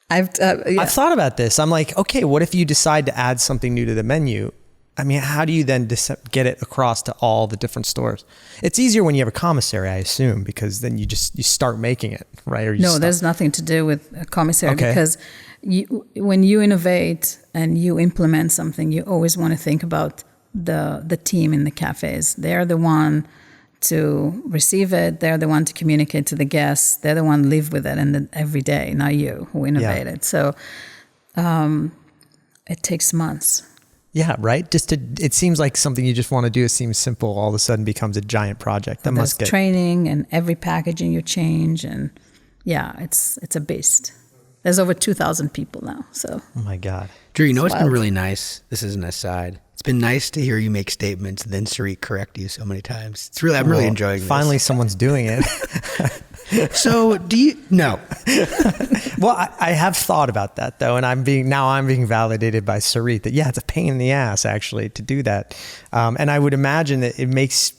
I've thought about this. I'm like, okay, what if you decide to add something new to the menu? I mean, how do you then get it across to all the different stores? It's easier when you have a commissary, I assume, because then you start making it, right? Or there's nothing to do with a commissary, because when you innovate and you implement something, you always want to think about the team in the cafes. They're the one to receive it. They're the one to communicate to the guests. They're the one to live with it and every day, not you who innovated. Yeah. So it takes months. Yeah, right. It seems like something you just want to do. It seems simple. All of a sudden becomes a giant project. That must get training and every packaging you change, and it's a beast. There's over 2,000 people now. So. Oh my God, Drew, it's been really nice. This is an aside. It's been nice to hear you make statements, then Tzurit correct you so many times. I'm really enjoying this. Finally, someone's doing it. So no. Well, I have thought about that though, and I'm being validated by Tzurit that it's a pain in the ass actually to do that, and I would imagine that it makes,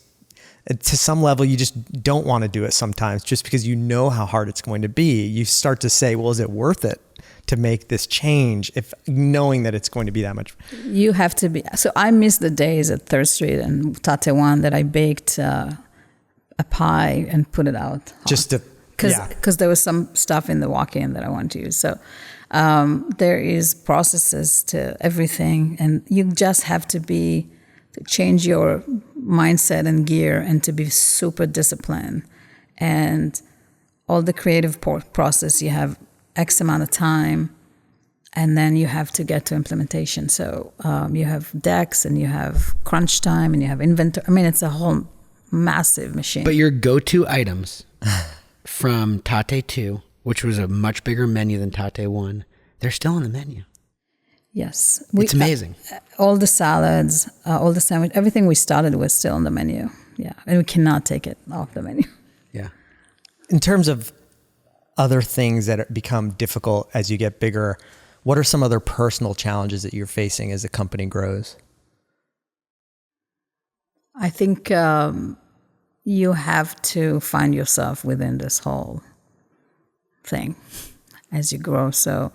to some level, you just don't want to do it sometimes, just because you know how hard it's going to be. You start to say, well, is it worth it to make this change, if knowing that it's going to be that much? You have to be. So I miss the days at 3rd Street and Tatte One that I baked a pie and put it out. Just to, because there was some stuff in the walk-in that I wanted to use. So there is processes to everything, and you just have to change your mindset and gear and to be super disciplined. And all the creative process, you have X amount of time, and then you have to get to implementation. So you have decks, and you have crunch time, and you have inventory. I mean, it's a whole massive machine. But your go-to items from Tatte 2, which was a much bigger menu than Tatte 1, they're still on the menu. Yes. It's amazing. All the salads, all the sandwich, everything we started with still on the menu. Yeah. And we cannot take it off the menu. Yeah. In terms of other things that become difficult as you get bigger, what are some other personal challenges that you're facing as the company grows? I think you have to find yourself within this whole thing as you grow. So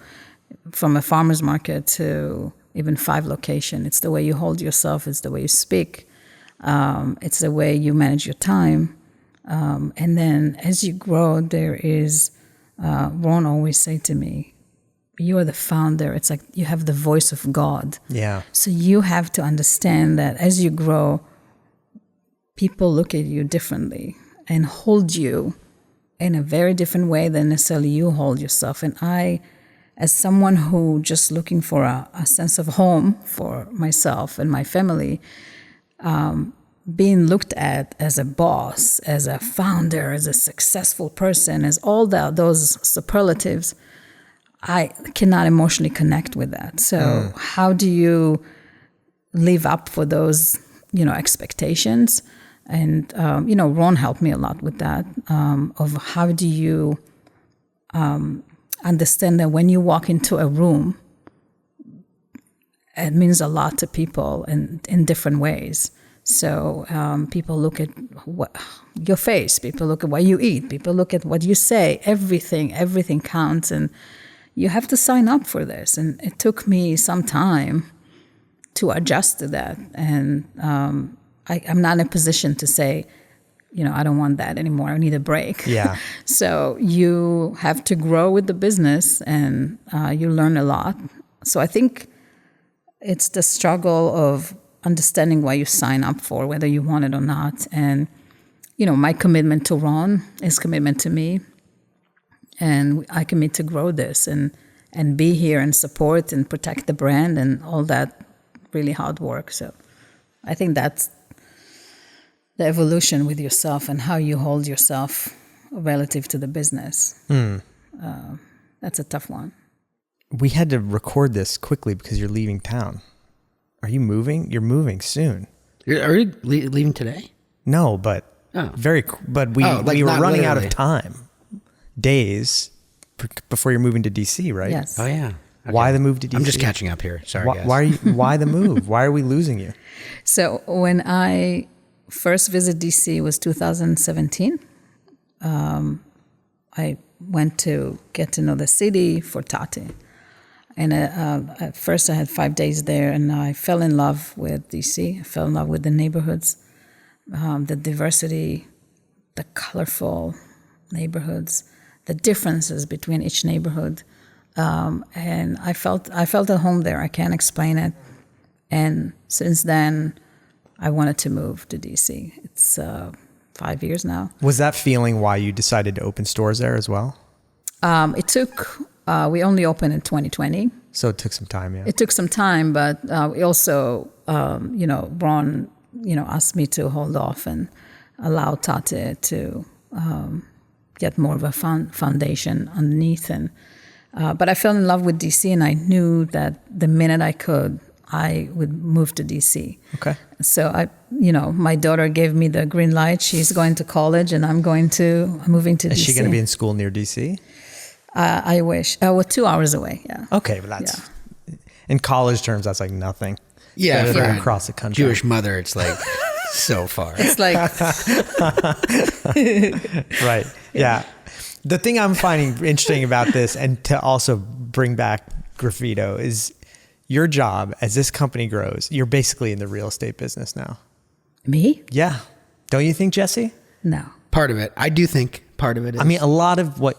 from a farmer's market to even 5 location, it's the way you hold yourself, it's the way you speak, it's the way you manage your time. And then as you grow, there is, Ron always say to me, you are the founder. It's like you have the voice of God. Yeah. So you have to understand that as you grow, people look at you differently and hold you in a very different way than necessarily you hold yourself. And I, as someone who just looking for a sense of home for myself and my family, being looked at as a boss, as a founder, as a successful person, as all those superlatives, I cannot emotionally connect with that. So how do you live up for those, expectations? And, Ron helped me a lot with that, of how do you understand that when you walk into a room, it means a lot to people in different ways. So people look at your face, people look at what you eat, people look at what you say, everything counts. And you have to sign up for this. And it took me some time to adjust to that. And I'm not in a position to say, I don't want that anymore. I need a break. Yeah. So you have to grow with the business, and you learn a lot. So I think it's the struggle of understanding what you sign up for, whether you want it or not. And, my commitment to Ron is commitment to me. And I commit to grow this and be here and support and protect the brand and all that really hard work. So I think that's the evolution with yourself and how you hold yourself relative to the business. That's a tough one. We had to record this quickly because you're leaving town. Are you moving? You're moving soon. Are you leaving today? No, but we were running out of time. Days before you're moving to DC, right? Yes. Oh yeah. Okay. Why the move to DC? I'm just catching up here. Sorry, guys. Why the move? Why are we losing you? So when I first visited DC was 2017. I went to get to know the city for Tatte. And at first I had 5 days there, and I fell in love with DC. I fell in love with the neighborhoods, the diversity, the colorful neighborhoods, the differences between each neighborhood. And I felt at home there. I can't explain it. And since then, I wanted to move to DC. It's 5 years now. Was that feeling why you decided to open stores there as well? It took, we only opened in 2020. So it took some time, yeah. It took some time, but we also, Ron, asked me to hold off and allow Tatte to get more of a foundation underneath. And but I fell in love with DC, and I knew that the minute I could, I would move to DC. Okay. So my daughter gave me the green light. She's going to college, and I'm moving to DC. Is she going to be in school near DC? I wish. We're 2 hours away. Yeah. Okay, but that's in college terms, that's like nothing. Yeah, better for than a across the country. Jewish mother, it's like so far. It's like right. Yeah. The thing I'm finding interesting about this, and to also bring back Graffito, is your job as this company grows. You're basically in the real estate business now. me. Yeah. Don't you think, Jesse? No. Part of it. I do think part of it is. I mean, a lot of what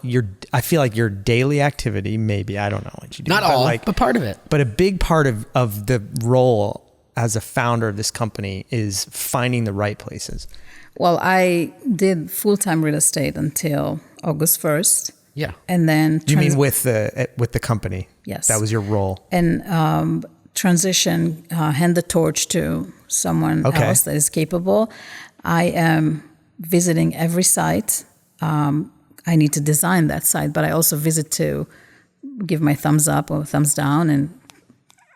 I feel like your daily activity, maybe, I don't know what you do. Not all, but part of it. But a big part of the role as a founder of this company is finding the right places. Well, I did full-time real estate until August 1st. Yeah. And then... You mean with the company? Yes. That was your role. And transition, hand the torch to someone else that is capable. I am visiting every site. I need to design that site, but I also visit to give my thumbs up or thumbs down and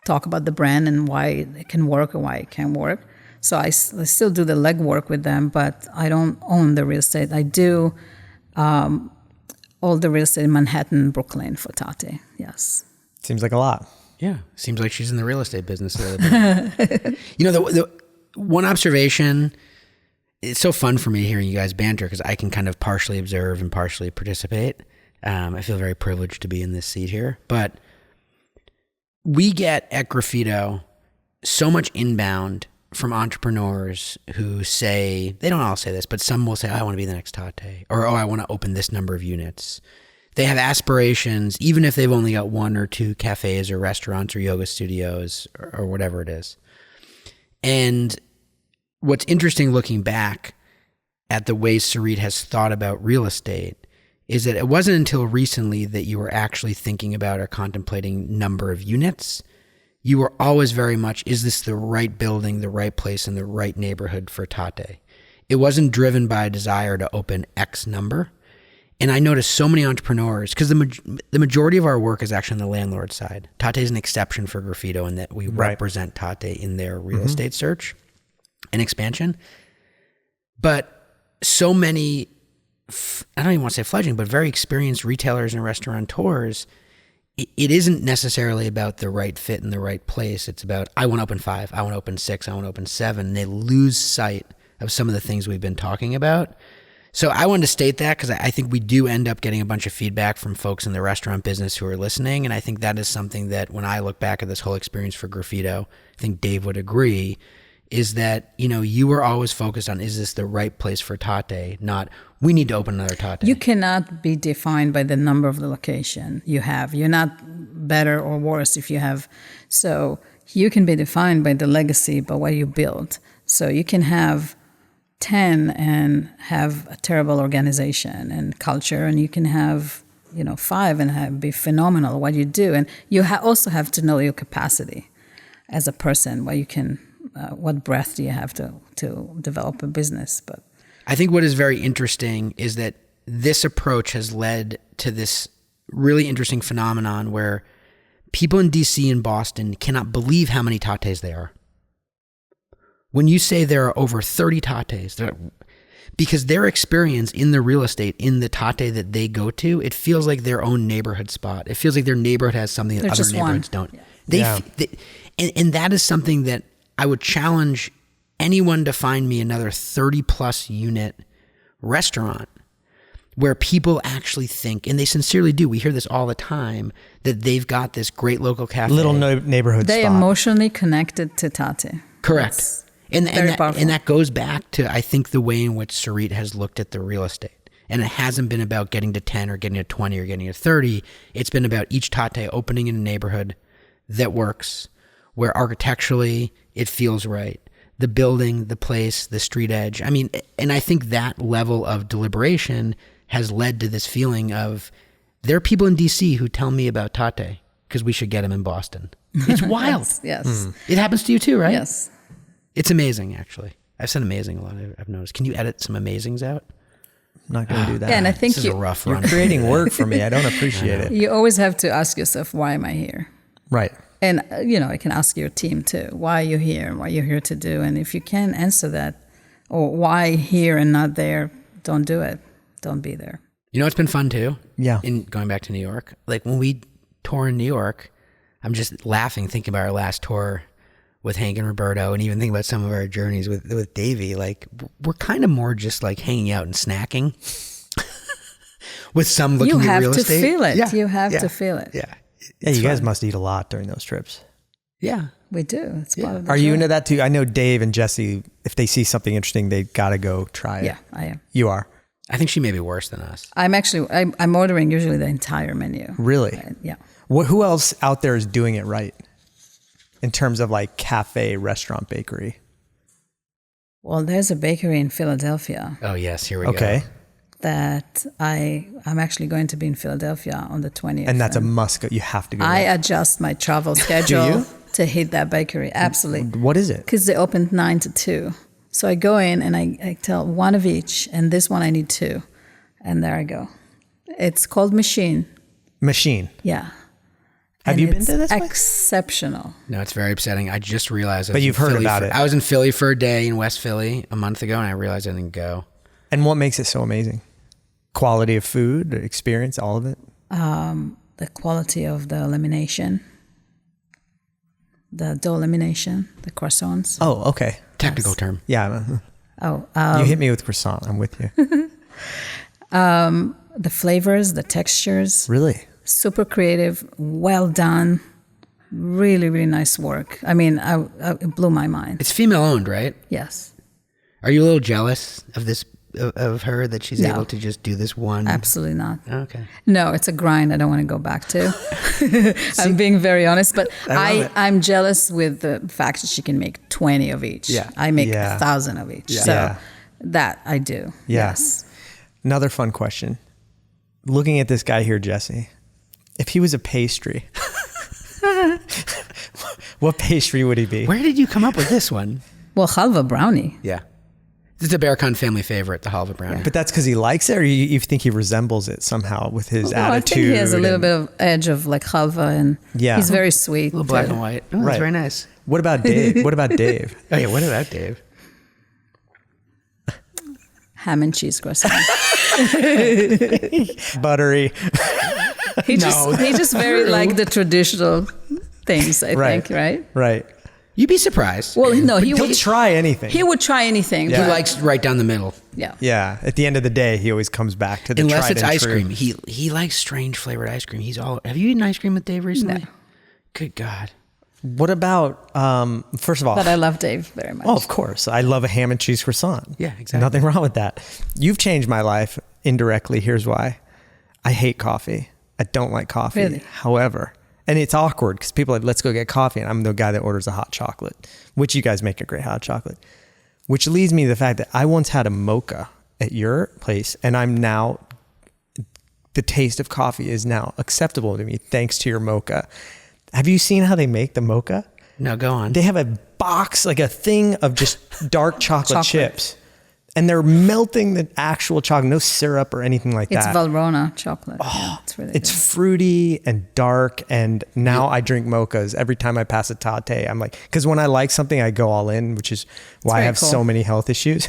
talk about the brand and why it can work or why it can't work. So I still do the legwork with them, but I don't own the real estate. I do all the real estate in Manhattan, Brooklyn for Tatte. Yes. Seems like a lot. Yeah. Seems like she's in the real estate business. The one observation, it's so fun for me hearing you guys banter because I can kind of partially observe and partially participate. I feel very privileged to be in this seat here. But we get at Graffito so much inbound from entrepreneurs who say, they don't all say this, but some will say, I want to be the next Tatte, or, I want to open this number of units. They have aspirations, even if they've only got one or two cafes or restaurants or yoga studios or whatever it is. And what's interesting looking back at the way Tzurit has thought about real estate is that it wasn't until recently that you were actually thinking about or contemplating number of units. You were always very much, is this the right building, the right place, and the right neighborhood for Tatte? It wasn't driven by a desire to open X number. And I noticed so many entrepreneurs, because the majority of our work is actually on the landlord side. Tatte is an exception for Graffito in that we represent Tatte in their real estate search and expansion. But so many, I don't even want to say fledgling, but very experienced retailers and restaurateurs, it isn't necessarily about the right fit in the right place. It's about, I want to open 5, I want to open 6, I want to open 7. And they lose sight of some of the things we've been talking about. So I wanted to state that because I think we do end up getting a bunch of feedback from folks in the restaurant business who are listening. And I think that is something that when I look back at this whole experience for Graffito, I think Dave would agree, is that, you were always focused on, is this the right place for Tatte? Not, we need to open another Tatte. You cannot be defined by the number of the location you have. You're not better or worse if you have. So you can be defined by the legacy, by what you build. So you can have 10 and have a terrible organization and culture, and you can have 5 and be phenomenal at what you do. And you also have to know your capacity as a person, what you can. What breadth do you have to develop a business? But I think what is very interesting is that this approach has led to this really interesting phenomenon where people in DC and Boston cannot believe how many Tattes there are. When you say there are over 30 Tattes, because their experience in the real estate, in the Tatte that they go to, it feels like their own neighborhood spot. It feels like their neighborhood has something that other neighborhoods don't. Yeah. And that is something that I would challenge anyone to find me another 30 plus unit restaurant where people actually think, and they sincerely do, we hear this all the time, that they've got this great local cafe. Little neighborhood they spot. Emotionally connected to Tatte. Correct. And that goes back to, I think, the way in which Tzurit has looked at the real estate. And it hasn't been about getting to 10 or getting to 20 or getting to 30. It's been about each Tatte opening in a neighborhood that works, where architecturally it feels right. The building, the place, the street edge. I mean, and I think that level of deliberation has led to this feeling of, there are people in DC who tell me about Tatte because we should get them in Boston. It's wild. Yes. It happens to you too, right? Yes. It's amazing, actually. I've said amazing a lot, I've noticed. Can you edit some amazings out? I'm not going to do that. Yeah, and I think This is a rough You're run. creating work for me. I don't appreciate it. you always have to ask yourself, why am I here? Right. And, I can ask your team too, why are you here and what you're here to do? And if you can't answer that, or why here and not there, don't do it. Don't be there. It's been fun too? Yeah. In going back to New York. Like when we tour in New York, I'm just laughing thinking about our last tour with Hank and Roberto, and even thinking about some of our journeys with Davey. Like we're kind of more just like hanging out and snacking with some looking at real estate. You have to feel it. Yeah. You have to feel it. Yeah. Yeah, you guys must eat a lot during those trips. Yeah. We do. It's part of the Are you joy. into that too? I know Dave and Jesse, if they see something interesting, they got to go try it. Yeah, I am. You are? I think she may be worse than us. I'm ordering usually the entire menu. Really? Yeah. Who else out there is doing it right in terms of like cafe, restaurant, bakery? Well, there's a bakery in Philadelphia Oh, yes. Here we go. Okay. that I'm actually going to be in Philadelphia on the 20th. And that's a must go. You have to go. I there. adjust my travel schedule you? to hit that bakery. Absolutely. What is it? Because they opened 9 to 2. So I go in and I tell one of each, and this one I need 2. And there I go. It's called Machine. Machine. Yeah. Have And you been it's to this place? exceptional. No, it's very upsetting. I just realized. But you've heard about it. I was in Philly for a day in West Philly a month ago, and I realized I didn't go. And what makes it so amazing? Quality of food, experience, all of it? The quality of the lamination, the dough lamination, the croissants. Oh, okay. Technical term. Yeah. Oh, You hit me with croissant. I'm with you. the flavors, the textures. Really? Super creative, well done, really, really nice work. I mean, it blew my mind. It's female owned, right? Yes, Are you a little jealous of this, of her, that she's No. able to just do this one? absolutely not. Okay. No, it's a grind I don't want to go back to. I'm being very honest, but I'm jealous with the fact that she can make 20 of each. Yeah. I make Yeah. 1,000 of each. Yeah. So Yeah. that I do. Yeah. Yes. Another fun question. Looking at this guy here, Jesse, if he was a pastry, what pastry would he be? Where did you come up with this one? Well, halva brownie. Yeah. This is a Baerkahn family favorite, the halva brownie. But that's because he likes it, or you think he resembles it somehow with his No, I attitude? think he has a little and- bit of edge of like halva, and Yeah. he's very sweet. A little black too. and white. Oh, that's Right. very nice. What about Dave? What about Dave? Oh, yeah. What about Dave? ham and cheese croissant. Buttery. He just very like the traditional things, I think, right? Right. You'd be surprised. Well, no, He'll try anything. He would try anything. He likes right down the middle. Yeah. Yeah. At the end of the day, he always comes back to the Unless tried it's and ice true. cream. He likes strange flavored ice cream. Have you eaten ice cream with Dave recently? No. Good God. What about, first of all, But I love Dave very much. oh, of course. I love a ham and cheese croissant. Yeah, exactly. Nothing wrong with that. You've changed my life indirectly. Here's why. I hate coffee. I don't like coffee. Really? However, and it's awkward because people are like, let's go get coffee. And I'm the guy that orders a hot chocolate, which you guys make a great hot chocolate, which leads me to the fact that I once had a mocha at your place, and the taste of coffee is now acceptable to me thanks to your mocha. Have you seen how they make the mocha? No, go on. They have a box, like a thing of just dark chocolate chips, and they're melting the actual chocolate, no syrup or anything like It's that. Valrhona chocolate. Yeah, it's really It's good. fruity and dark, and now I drink mochas every time I pass a Tatte. I'm like, because when I like something, I go all in, which is why I very have cool. so many health issues.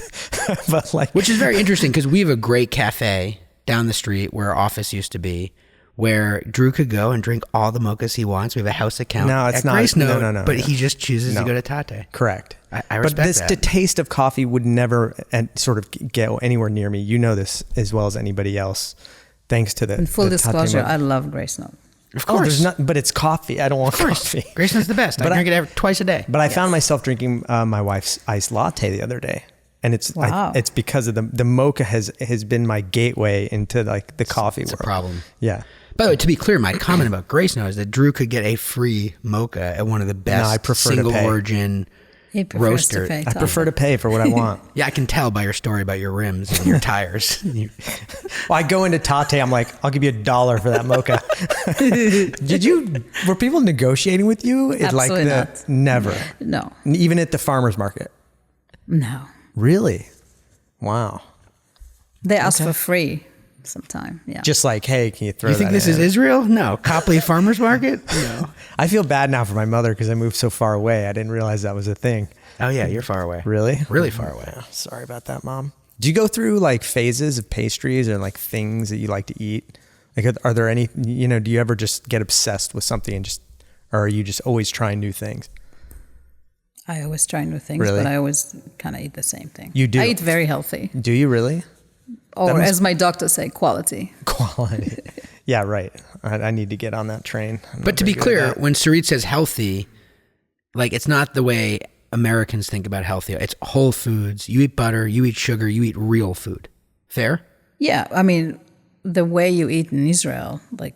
But like, Which is very interesting because we have a great cafe down the street where our office used to be, where Drew could go and drink all the mochas he wants. We have a house account. No, it's at not. Grace Note, No. But he just chooses No. to go to Tatte. correct. I respect that. The taste of coffee would never sort of get anywhere near me. You know this as well as anybody else, thanks to the In full the Tatte disclosure, mocha. I love Grace Note. Of Oh, course. there's not, but it's coffee. I don't want coffee. Grace Note's the best. But I drink it twice a day. But I found myself drinking my wife's iced latte the other day, and it's Wow. it's because of the mocha has been my gateway into like the coffee It's a world. problem. Yeah. By the way, to be clear, my comment about Grace Note is that Drew could get a free mocha at one of the best I prefer to single pay. origin He prefers roaster. to pay I prefer to pay for what I want. Yeah, I can tell by your story about your rims and your tires. Well, I go into Tatte, I'm like, I'll give you $1 for that mocha. Were people negotiating with you? Absolutely not. Never. No, Even at the farmer's market. no. Really? Wow. They ask for free sometime. Yeah. Just like, hey, can you throw You think that this in? is Israel? No. Copley Farmers Market? No. I feel bad now for my mother because I moved so far away. I didn't realize that was a thing. Oh, yeah, you're far away. Really? Really far away. Yeah, sorry about that, Mom. Do you go through like phases of pastries or like things that you like to eat? Like, are there any, do you ever just get obsessed with something and or are you just always trying new things? I always try new things, Really? but I always kind of eat the same thing. You do? I eat very healthy, Do you really? or must- as my doctor say, quality. Quality. Yeah, right. I need to get on that train. I'm But not to be very good at clear, that. when Tzurit says healthy, like it's not the way Americans think about healthy. It's whole foods. You eat butter, you eat sugar, you eat real food. Fair? Yeah, I mean, the way you eat in Israel, like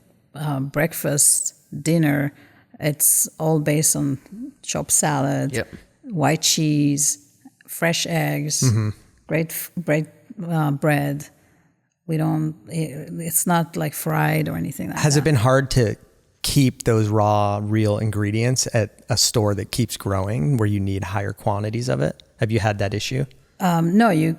breakfast, dinner, it's all based on chopped salad, Yep. white cheese, fresh eggs, great bread. We don't. It's not like fried or anything like Has that. it been hard to keep those raw, real ingredients at a store that keeps growing where you need higher quantities of it? Have you had that issue? No, you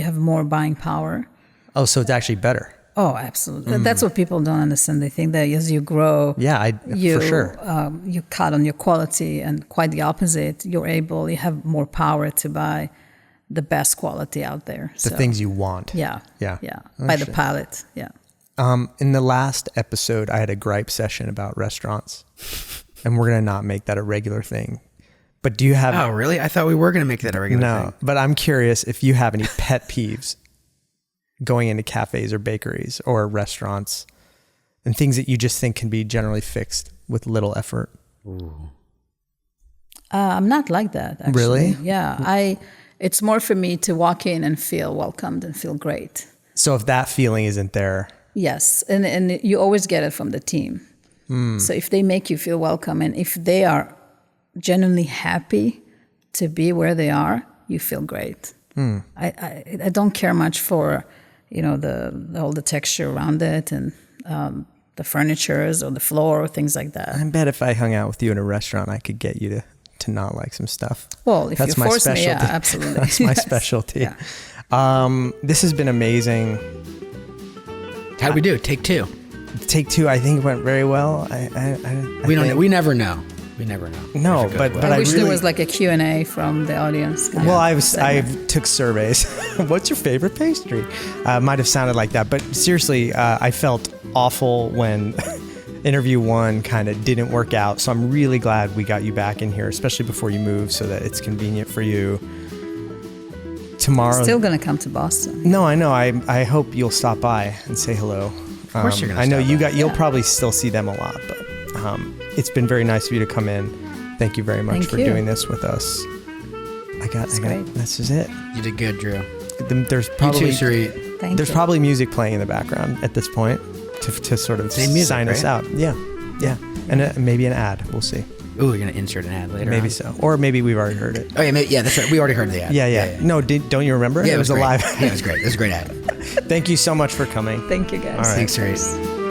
have more buying power. Oh, so it's actually better. Oh, absolutely. That's what people don't understand. They think that as you grow, Yeah, you, for sure. you cut on your quality, and quite the opposite. You have more power to buy the best quality out there. The things you want. Yeah. Yeah. Yeah. By the palate. Yeah. In the last episode, I had a gripe session about restaurants, and we're going to not make that a regular thing. But do you have... Oh, really? I thought we were going to make that a regular thing. But I'm curious if you have any pet peeves going into cafes or bakeries or restaurants and things that you just think can be generally fixed with little effort. I'm not like that, actually. Really? Yeah. It's more for me to walk in and feel welcomed and feel great. So if that feeling isn't there... Yes, and you always get it from the team. So if they make you feel welcome, and if they are genuinely happy to be where they are, you feel great. I don't care much for all the texture around it and the furnitures or the floor or things like that. I bet if I hung out with you in a restaurant, I could get you to not like some stuff. Well, if That's you my force me, yeah, specialty. absolutely. That's my Yes. specialty. Yeah. This has been amazing. How'd we do? Take two. Take two, I think, went very well. We don't know. We never know. We never know. No, but I wish really, there was like a Q&A from the audience. Well, I took surveys. What's your favorite pastry? Might have sounded like that, but seriously, I felt awful when interview 1 kind of didn't work out. So I'm really glad we got you back in here, especially before you move, so that it's convenient for you. Tomorrow, Still gonna come to Boston. No, I know. I hope you'll stop by and say hello. Of course you're gonna. I know stop you by. you'll probably still see them a lot, but it's been very nice of you to come in. Thank you very much Thank for you. doing this with us. Great. This is it. You did good, Drew. There's You probably too, Tzurit. Thank there's you. probably music playing in the background at this point to sort of Same music, sign us right? out. Yeah, and maybe an ad. We'll see. Ooh, we're gonna insert an ad later. Maybe on. so, or maybe we've already heard it. Oh yeah, that's right. We already heard the ad. Yeah. No, don't you remember? Yeah, it was a great. live. Yeah, it was great. It was a great ad. Thank you so much for coming. Thank you, guys. All right. Thanks, Tzurit. Cheers.